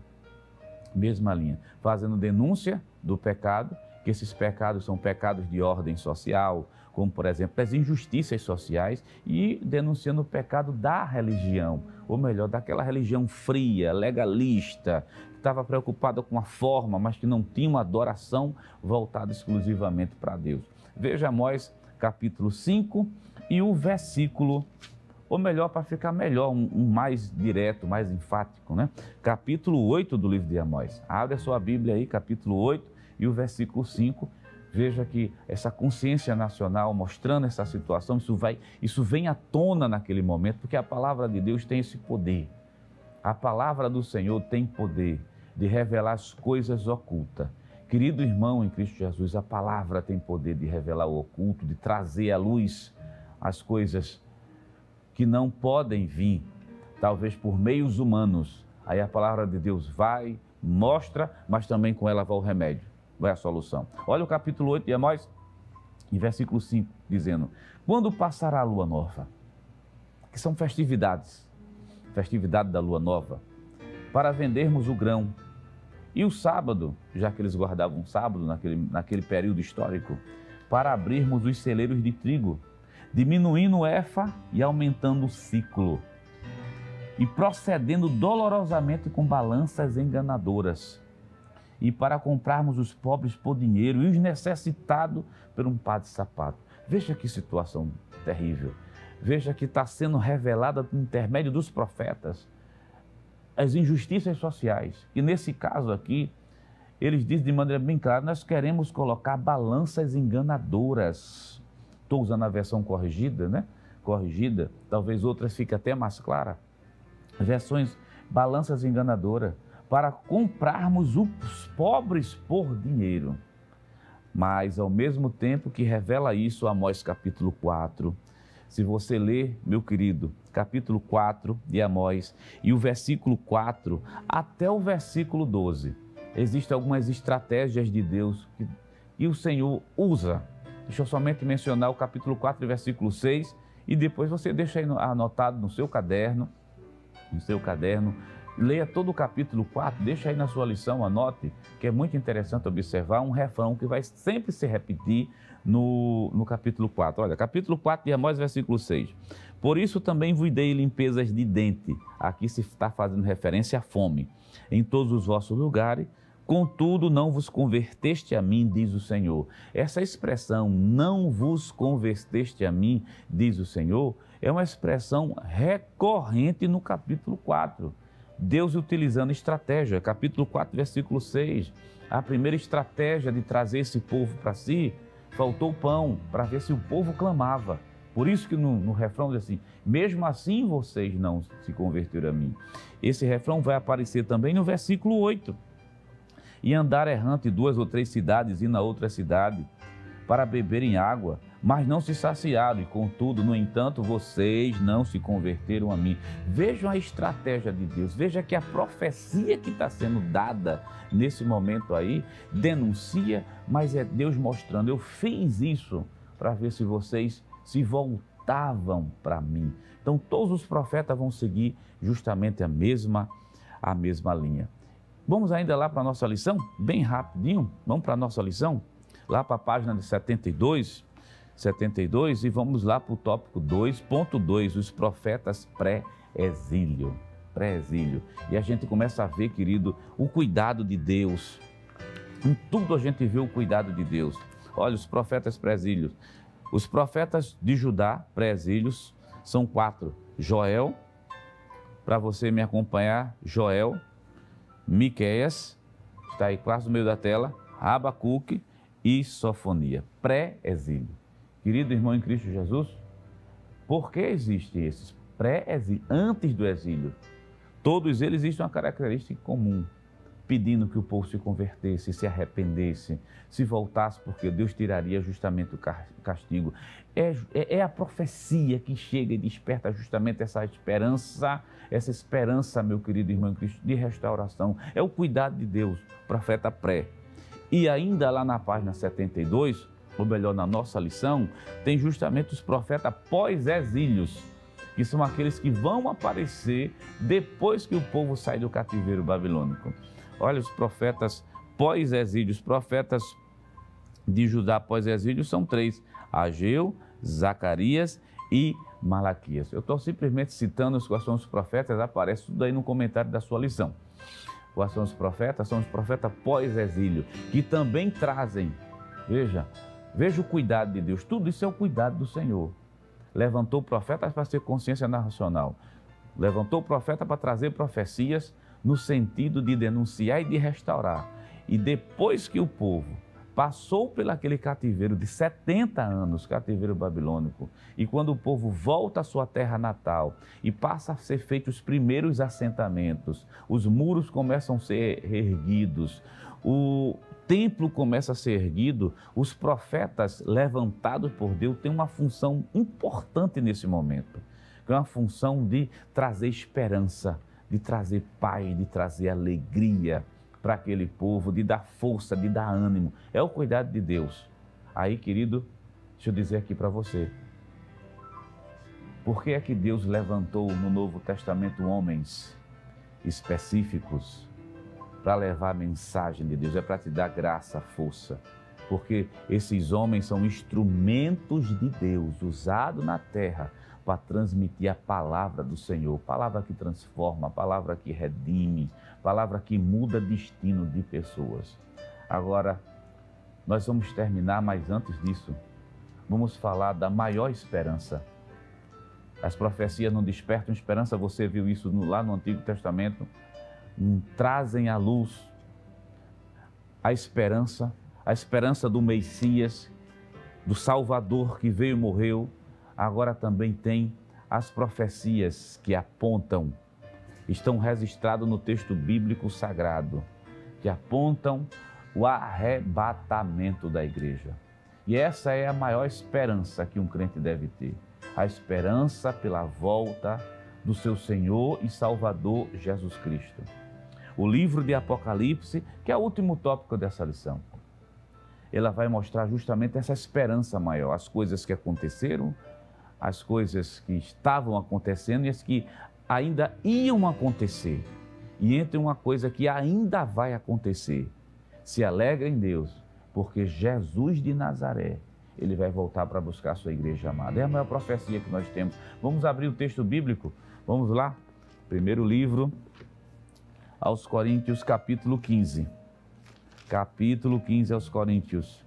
fazendo denúncia do pecado, que esses pecados são pecados de ordem social, como, por exemplo, as injustiças sociais, e denunciando o pecado da religião, ou melhor, daquela religião fria, legalista, que estava preocupada com a forma, mas que não tinha uma adoração voltada exclusivamente para Deus. Veja Amós, capítulo 5 e o versículo, ou melhor, para ficar melhor, um mais direto, mais enfático, né? Capítulo 8 do livro de Amós. Abre a sua Bíblia aí, capítulo 8 e o versículo 5. Veja que essa consciência nacional mostrando essa situação, isso vem à tona naquele momento, porque a palavra de Deus tem esse poder. A palavra do Senhor tem poder de revelar as coisas ocultas. Querido irmão em Cristo Jesus, a palavra tem poder de revelar o oculto, de trazer à luz as coisas que não podem vir, talvez por meios humanos. Aí a palavra de Deus vai, mostra, mas também com ela vai o remédio. Vai a solução. Olha o capítulo 8 de Amós, em versículo 5, dizendo: quando passará a lua nova, que são festividade da lua nova, para vendermos o grão, e o sábado, já que eles guardavam o sábado naquele período histórico, para abrirmos os celeiros de trigo, diminuindo o efa e aumentando o ciclo, e procedendo dolorosamente com balanças enganadoras, e para comprarmos os pobres por dinheiro e os necessitados por um par de sapato. Veja que situação terrível. Veja que está sendo revelada por intermédio dos profetas as injustiças sociais. E nesse caso aqui, eles dizem de maneira bem clara: nós queremos colocar balanças enganadoras. Estou usando a versão corrigida, né? Corrigida, talvez outras fiquem até mais claras. Versões, balanças enganadoras, para comprarmos os pobres por dinheiro. Mas, ao mesmo tempo que revela isso, Amós capítulo 4, se você ler, meu querido, capítulo 4 de Amós, e o versículo 4 até o versículo 12, existem algumas estratégias de Deus que o Senhor usa. Deixa eu somente mencionar o capítulo 4, versículo 6, e depois você deixa aí anotado no seu caderno, leia todo o capítulo 4, deixa aí na sua lição, anote, que é muito interessante observar um refrão que vai sempre se repetir no capítulo 4. Olha, capítulo 4 de Amós, versículo 6. Por isso também vos dei limpezas de dente. Aqui se está fazendo referência à fome. Em todos os vossos lugares, contudo não vos converteste a mim, diz o Senhor. Essa expressão, não vos converteste a mim, diz o Senhor, é uma expressão recorrente no capítulo 4. Deus utilizando estratégia, capítulo 4, versículo 6, a primeira estratégia de trazer esse povo para si, faltou pão para ver se o povo clamava. Por isso que no refrão diz assim: mesmo assim vocês não se converteram a mim. Esse refrão vai aparecer também no versículo 8. E andar errante 2 ou 3 cidades e na outra cidade, para beberem água, mas não se saciaram, e contudo, no entanto, vocês não se converteram a mim. Vejam a estratégia de Deus, veja que a profecia que está sendo dada nesse momento aí, denuncia, mas é Deus mostrando: eu fiz isso para ver se vocês se voltavam para mim. Então, todos os profetas vão seguir justamente a mesma linha. Vamos ainda lá para a nossa lição, bem rapidinho, vamos para a nossa lição, lá para a página de 72, e vamos lá para o tópico 2.2, os profetas pré-exílio. E a gente começa a ver, querido, o cuidado de Deus. Em tudo a gente vê o cuidado de Deus. Olha, os profetas pré-exílios. Os profetas de Judá, pré-exílios, são 4. Joel, para você me acompanhar, Joel, Miqueias, está aí quase no meio da tela, Abacuque e Sofonia, pré-exílio. Querido irmão em Cristo Jesus, por que existem esses pré-exílio, antes do exílio? Todos eles existem uma característica comum, pedindo que o povo se convertesse, se arrependesse, se voltasse, porque Deus tiraria justamente o castigo. É a profecia que chega e desperta justamente essa esperança, meu querido irmão em Cristo, de restauração. É o cuidado de Deus, profeta pré. E ainda lá na página 72, ou melhor, na nossa lição, tem justamente os profetas pós-exílios, que são aqueles que vão aparecer depois que o povo sai do cativeiro babilônico. Olha, os profetas pós-exílio, os profetas de Judá pós-exílio são 3, Ageu, Zacarias e Malaquias. Eu estou simplesmente citando quais são os profetas, aparece tudo aí no comentário da sua lição. Quais são os profetas? São os profetas pós-exílio, que também trazem, veja o cuidado de Deus, tudo isso é o cuidado do Senhor. Levantou profetas para ser consciência nacional, levantou profeta para trazer profecias no sentido de denunciar e de restaurar. E depois que o povo passou por aquele cativeiro de 70 anos, cativeiro babilônico, e quando o povo volta à sua terra natal e passa a ser feitos os primeiros assentamentos, os muros começam a ser erguidos, o templo começa a ser erguido, os profetas levantados por Deus têm uma função importante nesse momento, que é uma função de trazer esperança, de trazer paz, de trazer alegria para aquele povo, de dar força, de dar ânimo. É o cuidado de Deus. Aí, querido, deixa eu dizer aqui para você, por que é que Deus levantou no Novo Testamento homens específicos para levar a mensagem de Deus? É para te dar graça, força, porque esses homens são instrumentos de Deus, usados na terra para transmitir a palavra do Senhor, palavra que transforma, palavra que redime, palavra que muda destino de pessoas. Agora, nós vamos terminar, mas antes disso, vamos falar da maior esperança. As profecias não despertam esperança, você viu isso lá no Antigo Testamento, trazem à luz a esperança do Messias, do Salvador que veio e morreu. Agora também tem as profecias que apontam, estão registradas no texto bíblico sagrado, que apontam o arrebatamento da igreja. E essa é a maior esperança que um crente deve ter, a esperança pela volta do seu Senhor e Salvador Jesus Cristo. O livro de Apocalipse, que é o último tópico dessa lição, ela vai mostrar justamente essa esperança maior, as coisas que aconteceram, as coisas que estavam acontecendo e as que ainda iam acontecer. E entre uma coisa que ainda vai acontecer, se alegra em Deus, porque Jesus de Nazaré, ele vai voltar para buscar a sua igreja amada. É a maior profecia que nós temos. Vamos abrir o texto bíblico? Vamos lá? Primeiro livro aos Coríntios, capítulo 15. Capítulo 15 aos Coríntios.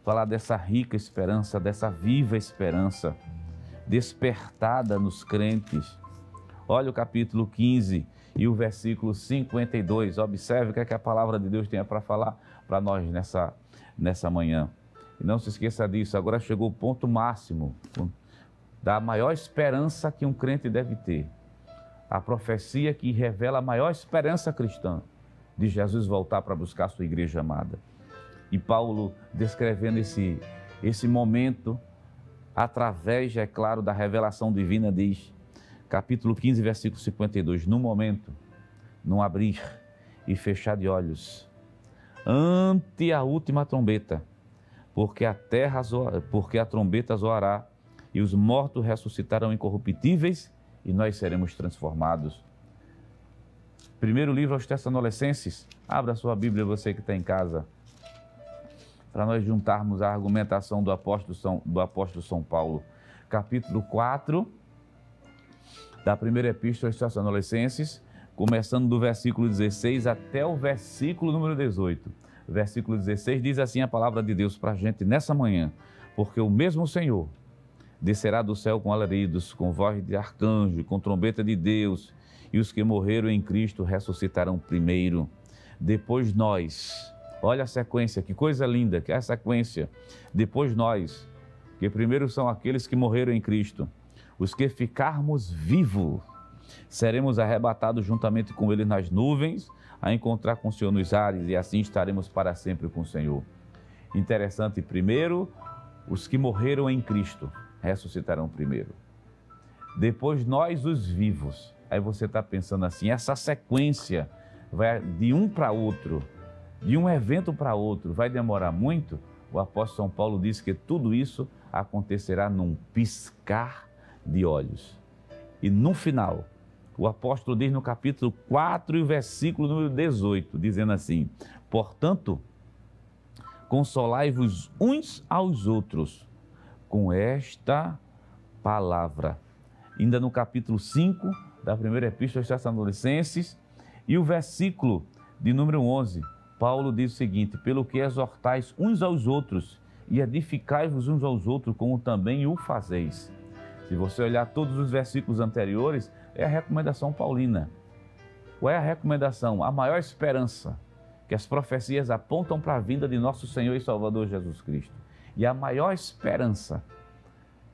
Falar dessa rica esperança, dessa viva esperança, despertada nos crentes. Olha o capítulo 15 e o versículo 52. Observe o que é que a palavra de Deus tem para falar para nós nessa manhã. E não se esqueça disso, agora chegou o ponto máximo da maior esperança que um crente deve ter. A profecia que revela a maior esperança cristã de Jesus voltar para buscar a sua igreja amada. E Paulo, descrevendo esse momento, através, é claro, da revelação divina, diz, capítulo 15, versículo 52, no momento, num abrir e fechar de olhos, ante a última trombeta, porque a trombeta zoará e os mortos ressuscitarão incorruptíveis e nós seremos transformados. Primeiro livro aos Tessalonicenses, abra sua Bíblia, você que está em casa, para nós juntarmos a argumentação do apóstolo São Paulo, capítulo 4, da primeira epístola aos Tessalonicenses, começando do versículo 16 até o versículo número 18. Versículo 16 diz assim a palavra de Deus para a gente nessa manhã, porque o mesmo Senhor descerá do céu com alaridos, com voz de arcanjo, com trombeta de Deus, e os que morreram em Cristo ressuscitarão primeiro. Depois nós, olha a sequência, que coisa linda, que é a sequência. Depois nós, que primeiro são aqueles que morreram em Cristo, os que ficarmos vivos, seremos arrebatados juntamente com Ele nas nuvens, a encontrar com o Senhor nos ares, e assim estaremos para sempre com o Senhor. Interessante, primeiro, os que morreram em Cristo ressuscitarão primeiro. Depois nós, os vivos. Aí você está pensando assim, essa sequência vai de um para outro, de um evento para outro vai demorar muito, o apóstolo São Paulo diz que tudo isso acontecerá num piscar de olhos. E no final, o apóstolo diz no capítulo 4 e versículo número 18, dizendo assim: portanto, consolai-vos uns aos outros com esta palavra. Ainda no capítulo 5 da primeira epístola aos Tessalonicenses, e o versículo de número 11, Paulo diz o seguinte: pelo que exortais uns aos outros e edificai-vos uns aos outros, como também o fazeis. Se você olhar todos os versículos anteriores, é a recomendação paulina. Qual é a recomendação? A maior esperança que as profecias apontam para a vinda de nosso Senhor e Salvador Jesus Cristo. E a maior esperança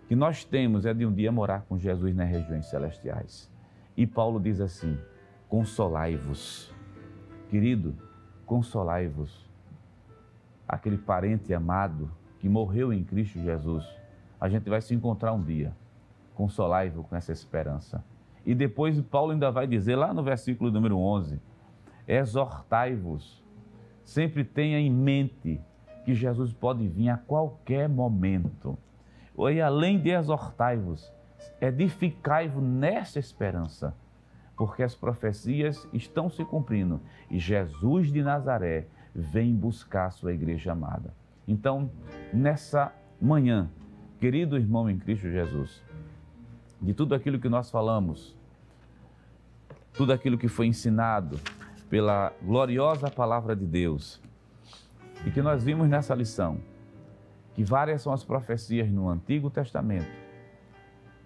que nós temos é de um dia morar com Jesus nas regiões celestiais. E Paulo diz assim: consolai-vos. Querido, consolai-vos. Aquele parente amado que morreu em Cristo Jesus, a gente vai se encontrar um dia. Consolai-vos com essa esperança. E depois Paulo ainda vai dizer lá no versículo número 11, exortai-vos. Sempre tenha em mente que Jesus pode vir a qualquer momento. E além de exortai-vos, edificai-vos nessa esperança, porque as profecias estão se cumprindo e Jesus de Nazaré vem buscar a sua igreja amada. Então, nessa manhã, querido irmão em Cristo Jesus, de tudo aquilo que nós falamos, tudo aquilo que foi ensinado pela gloriosa palavra de Deus, e que nós vimos nessa lição, que várias são as profecias no Antigo Testamento,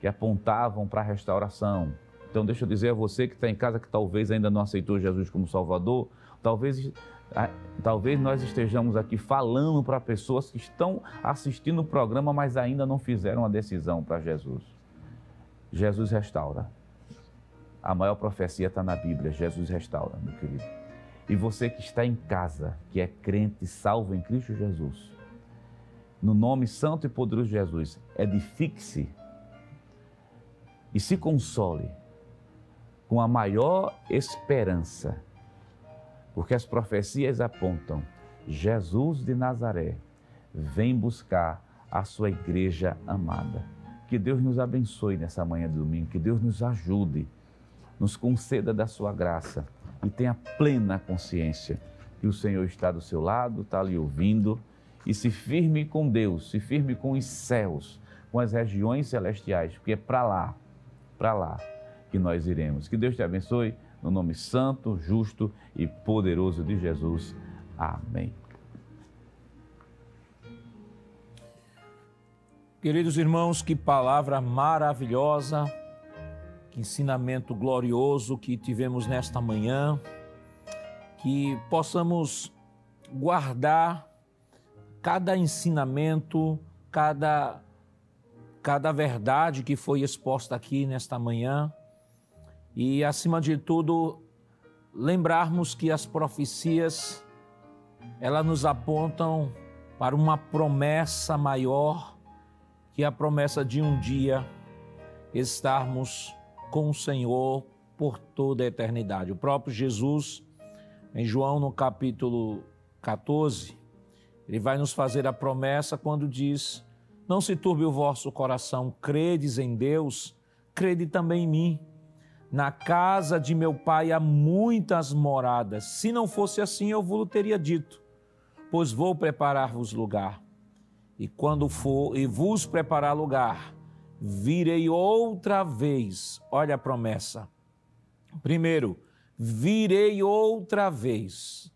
que apontavam para a restauração. Então deixa eu dizer a você que está em casa, que talvez ainda não aceitou Jesus como Salvador, talvez nós estejamos aqui falando para pessoas que estão assistindo o programa, mas ainda não fizeram a decisão para Jesus. Jesus restaura. A maior profecia está na Bíblia, Jesus restaura, meu querido. E você que está em casa, que é crente, salvo em Cristo Jesus, no nome santo e poderoso de Jesus, edifique-se e se console com a maior esperança, porque as profecias apontam: Jesus de Nazaré vem buscar a sua igreja amada. Que Deus nos abençoe nessa manhã de domingo, que Deus nos ajude, nos conceda da sua graça e tenha plena consciência que o Senhor está do seu lado, está lhe ouvindo, e se firme com Deus, se firme com os céus, com as regiões celestiais, porque é para lá que nós iremos. Que Deus te abençoe, no nome santo, justo e poderoso de Jesus. Amém. Queridos irmãos, que palavra maravilhosa, que ensinamento glorioso que tivemos nesta manhã, que possamos guardar cada ensinamento, cada verdade que foi exposta aqui nesta manhã e, acima de tudo, lembrarmos que as profecias, elas nos apontam para uma promessa maior, que é a promessa de um dia estarmos com o Senhor por toda a eternidade. O próprio Jesus, em João, no capítulo 14, ele vai nos fazer a promessa quando diz: não se turbe o vosso coração, credes em Deus, crede também em mim. Na casa de meu Pai há muitas moradas. Se não fosse assim, eu vos teria dito, pois vou preparar-vos lugar. E quando for e vos preparar lugar, virei outra vez. Olha a promessa. Primeiro, virei outra vez.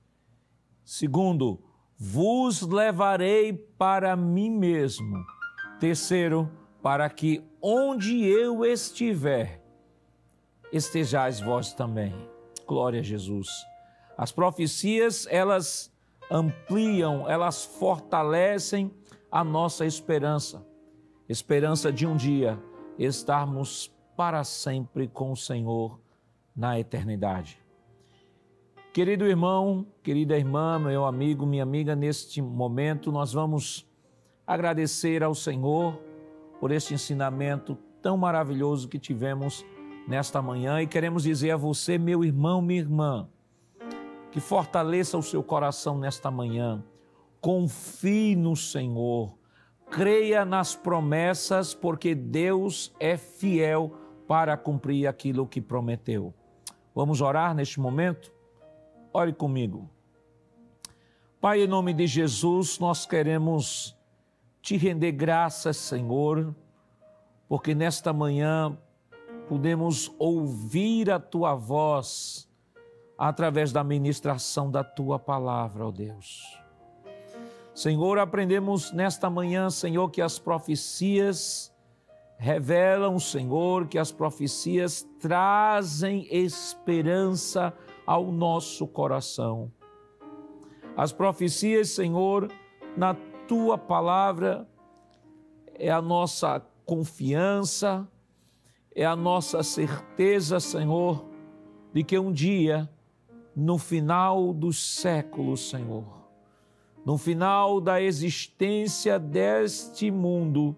Segundo, vos levarei para mim mesmo. Terceiro, para que onde eu estiver, estejais vós também. Glória a Jesus. As profecias, elas ampliam, elas fortalecem a nossa esperança. Esperança de um dia estarmos para sempre com o Senhor na eternidade. Querido irmão, querida irmã, meu amigo, minha amiga, neste momento nós vamos agradecer ao Senhor por este ensinamento tão maravilhoso que tivemos nesta manhã e queremos dizer a você, meu irmão, minha irmã, que fortaleça o seu coração nesta manhã. Confie no Senhor, creia nas promessas, porque Deus é fiel para cumprir aquilo que prometeu. Vamos orar neste momento? Ore comigo. Pai, em nome de Jesus, nós queremos te render graças, Senhor, porque nesta manhã podemos ouvir a tua voz através da ministração da tua palavra, ó Deus. Senhor, aprendemos nesta manhã, Senhor, que as profecias revelam, Senhor, que as profecias trazem esperança ao nosso coração. As profecias, Senhor, na tua palavra é a nossa confiança, é a nossa certeza, Senhor, de que um dia, no final dos séculos, Senhor, no final da existência deste mundo,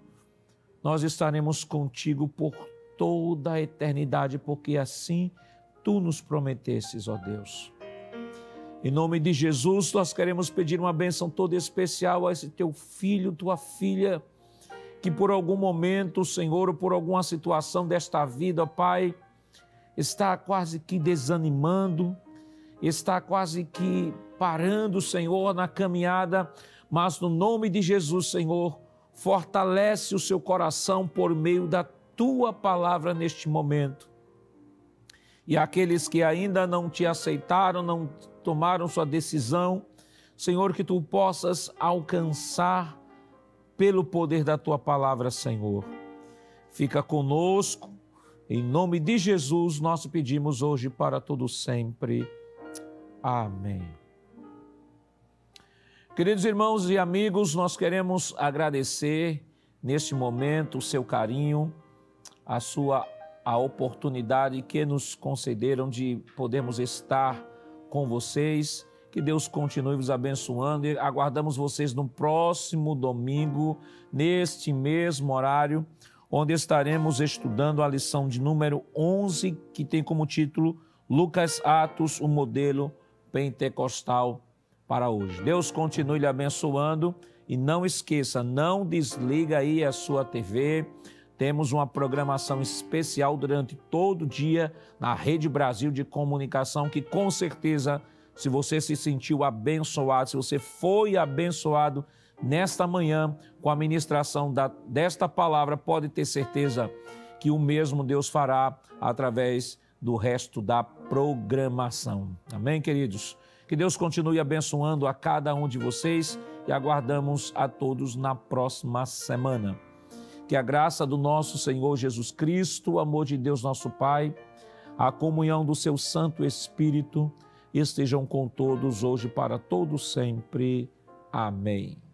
nós estaremos contigo por toda a eternidade, porque assim tu nos prometesses, ó Deus. Em nome de Jesus, nós queremos pedir uma bênção toda especial a esse teu filho, tua filha, que por algum momento, Senhor, ou por alguma situação desta vida, Pai, está quase que desanimando, está quase que parando, Senhor, na caminhada, mas no nome de Jesus, Senhor, fortalece o seu coração por meio da tua palavra neste momento. E aqueles que ainda não te aceitaram, não tomaram sua decisão, Senhor, que tu possas alcançar pelo poder da tua palavra, Senhor. Fica conosco, em nome de Jesus, nós pedimos hoje para todo sempre. Amém. Queridos irmãos e amigos, nós queremos agradecer neste momento o seu carinho, a oportunidade que nos concederam de podermos estar com vocês. Que Deus continue vos abençoando e aguardamos vocês no próximo domingo, neste mesmo horário, onde estaremos estudando a lição de número 11, que tem como título Lucas Atos, o modelo pentecostal para hoje. Deus continue lhe abençoando e não esqueça, não desliga aí a sua TV. Temos uma programação especial durante todo o dia na Rede Brasil de Comunicação, que com certeza, se você se sentiu abençoado, se você foi abençoado nesta manhã com a ministração desta palavra, pode ter certeza que o mesmo Deus fará através do resto da programação. Amém, queridos? Que Deus continue abençoando a cada um de vocês e aguardamos a todos na próxima semana. Que a graça do nosso Senhor Jesus Cristo, o amor de Deus nosso Pai, a comunhão do seu Santo Espírito estejam com todos hoje para todos sempre. Amém.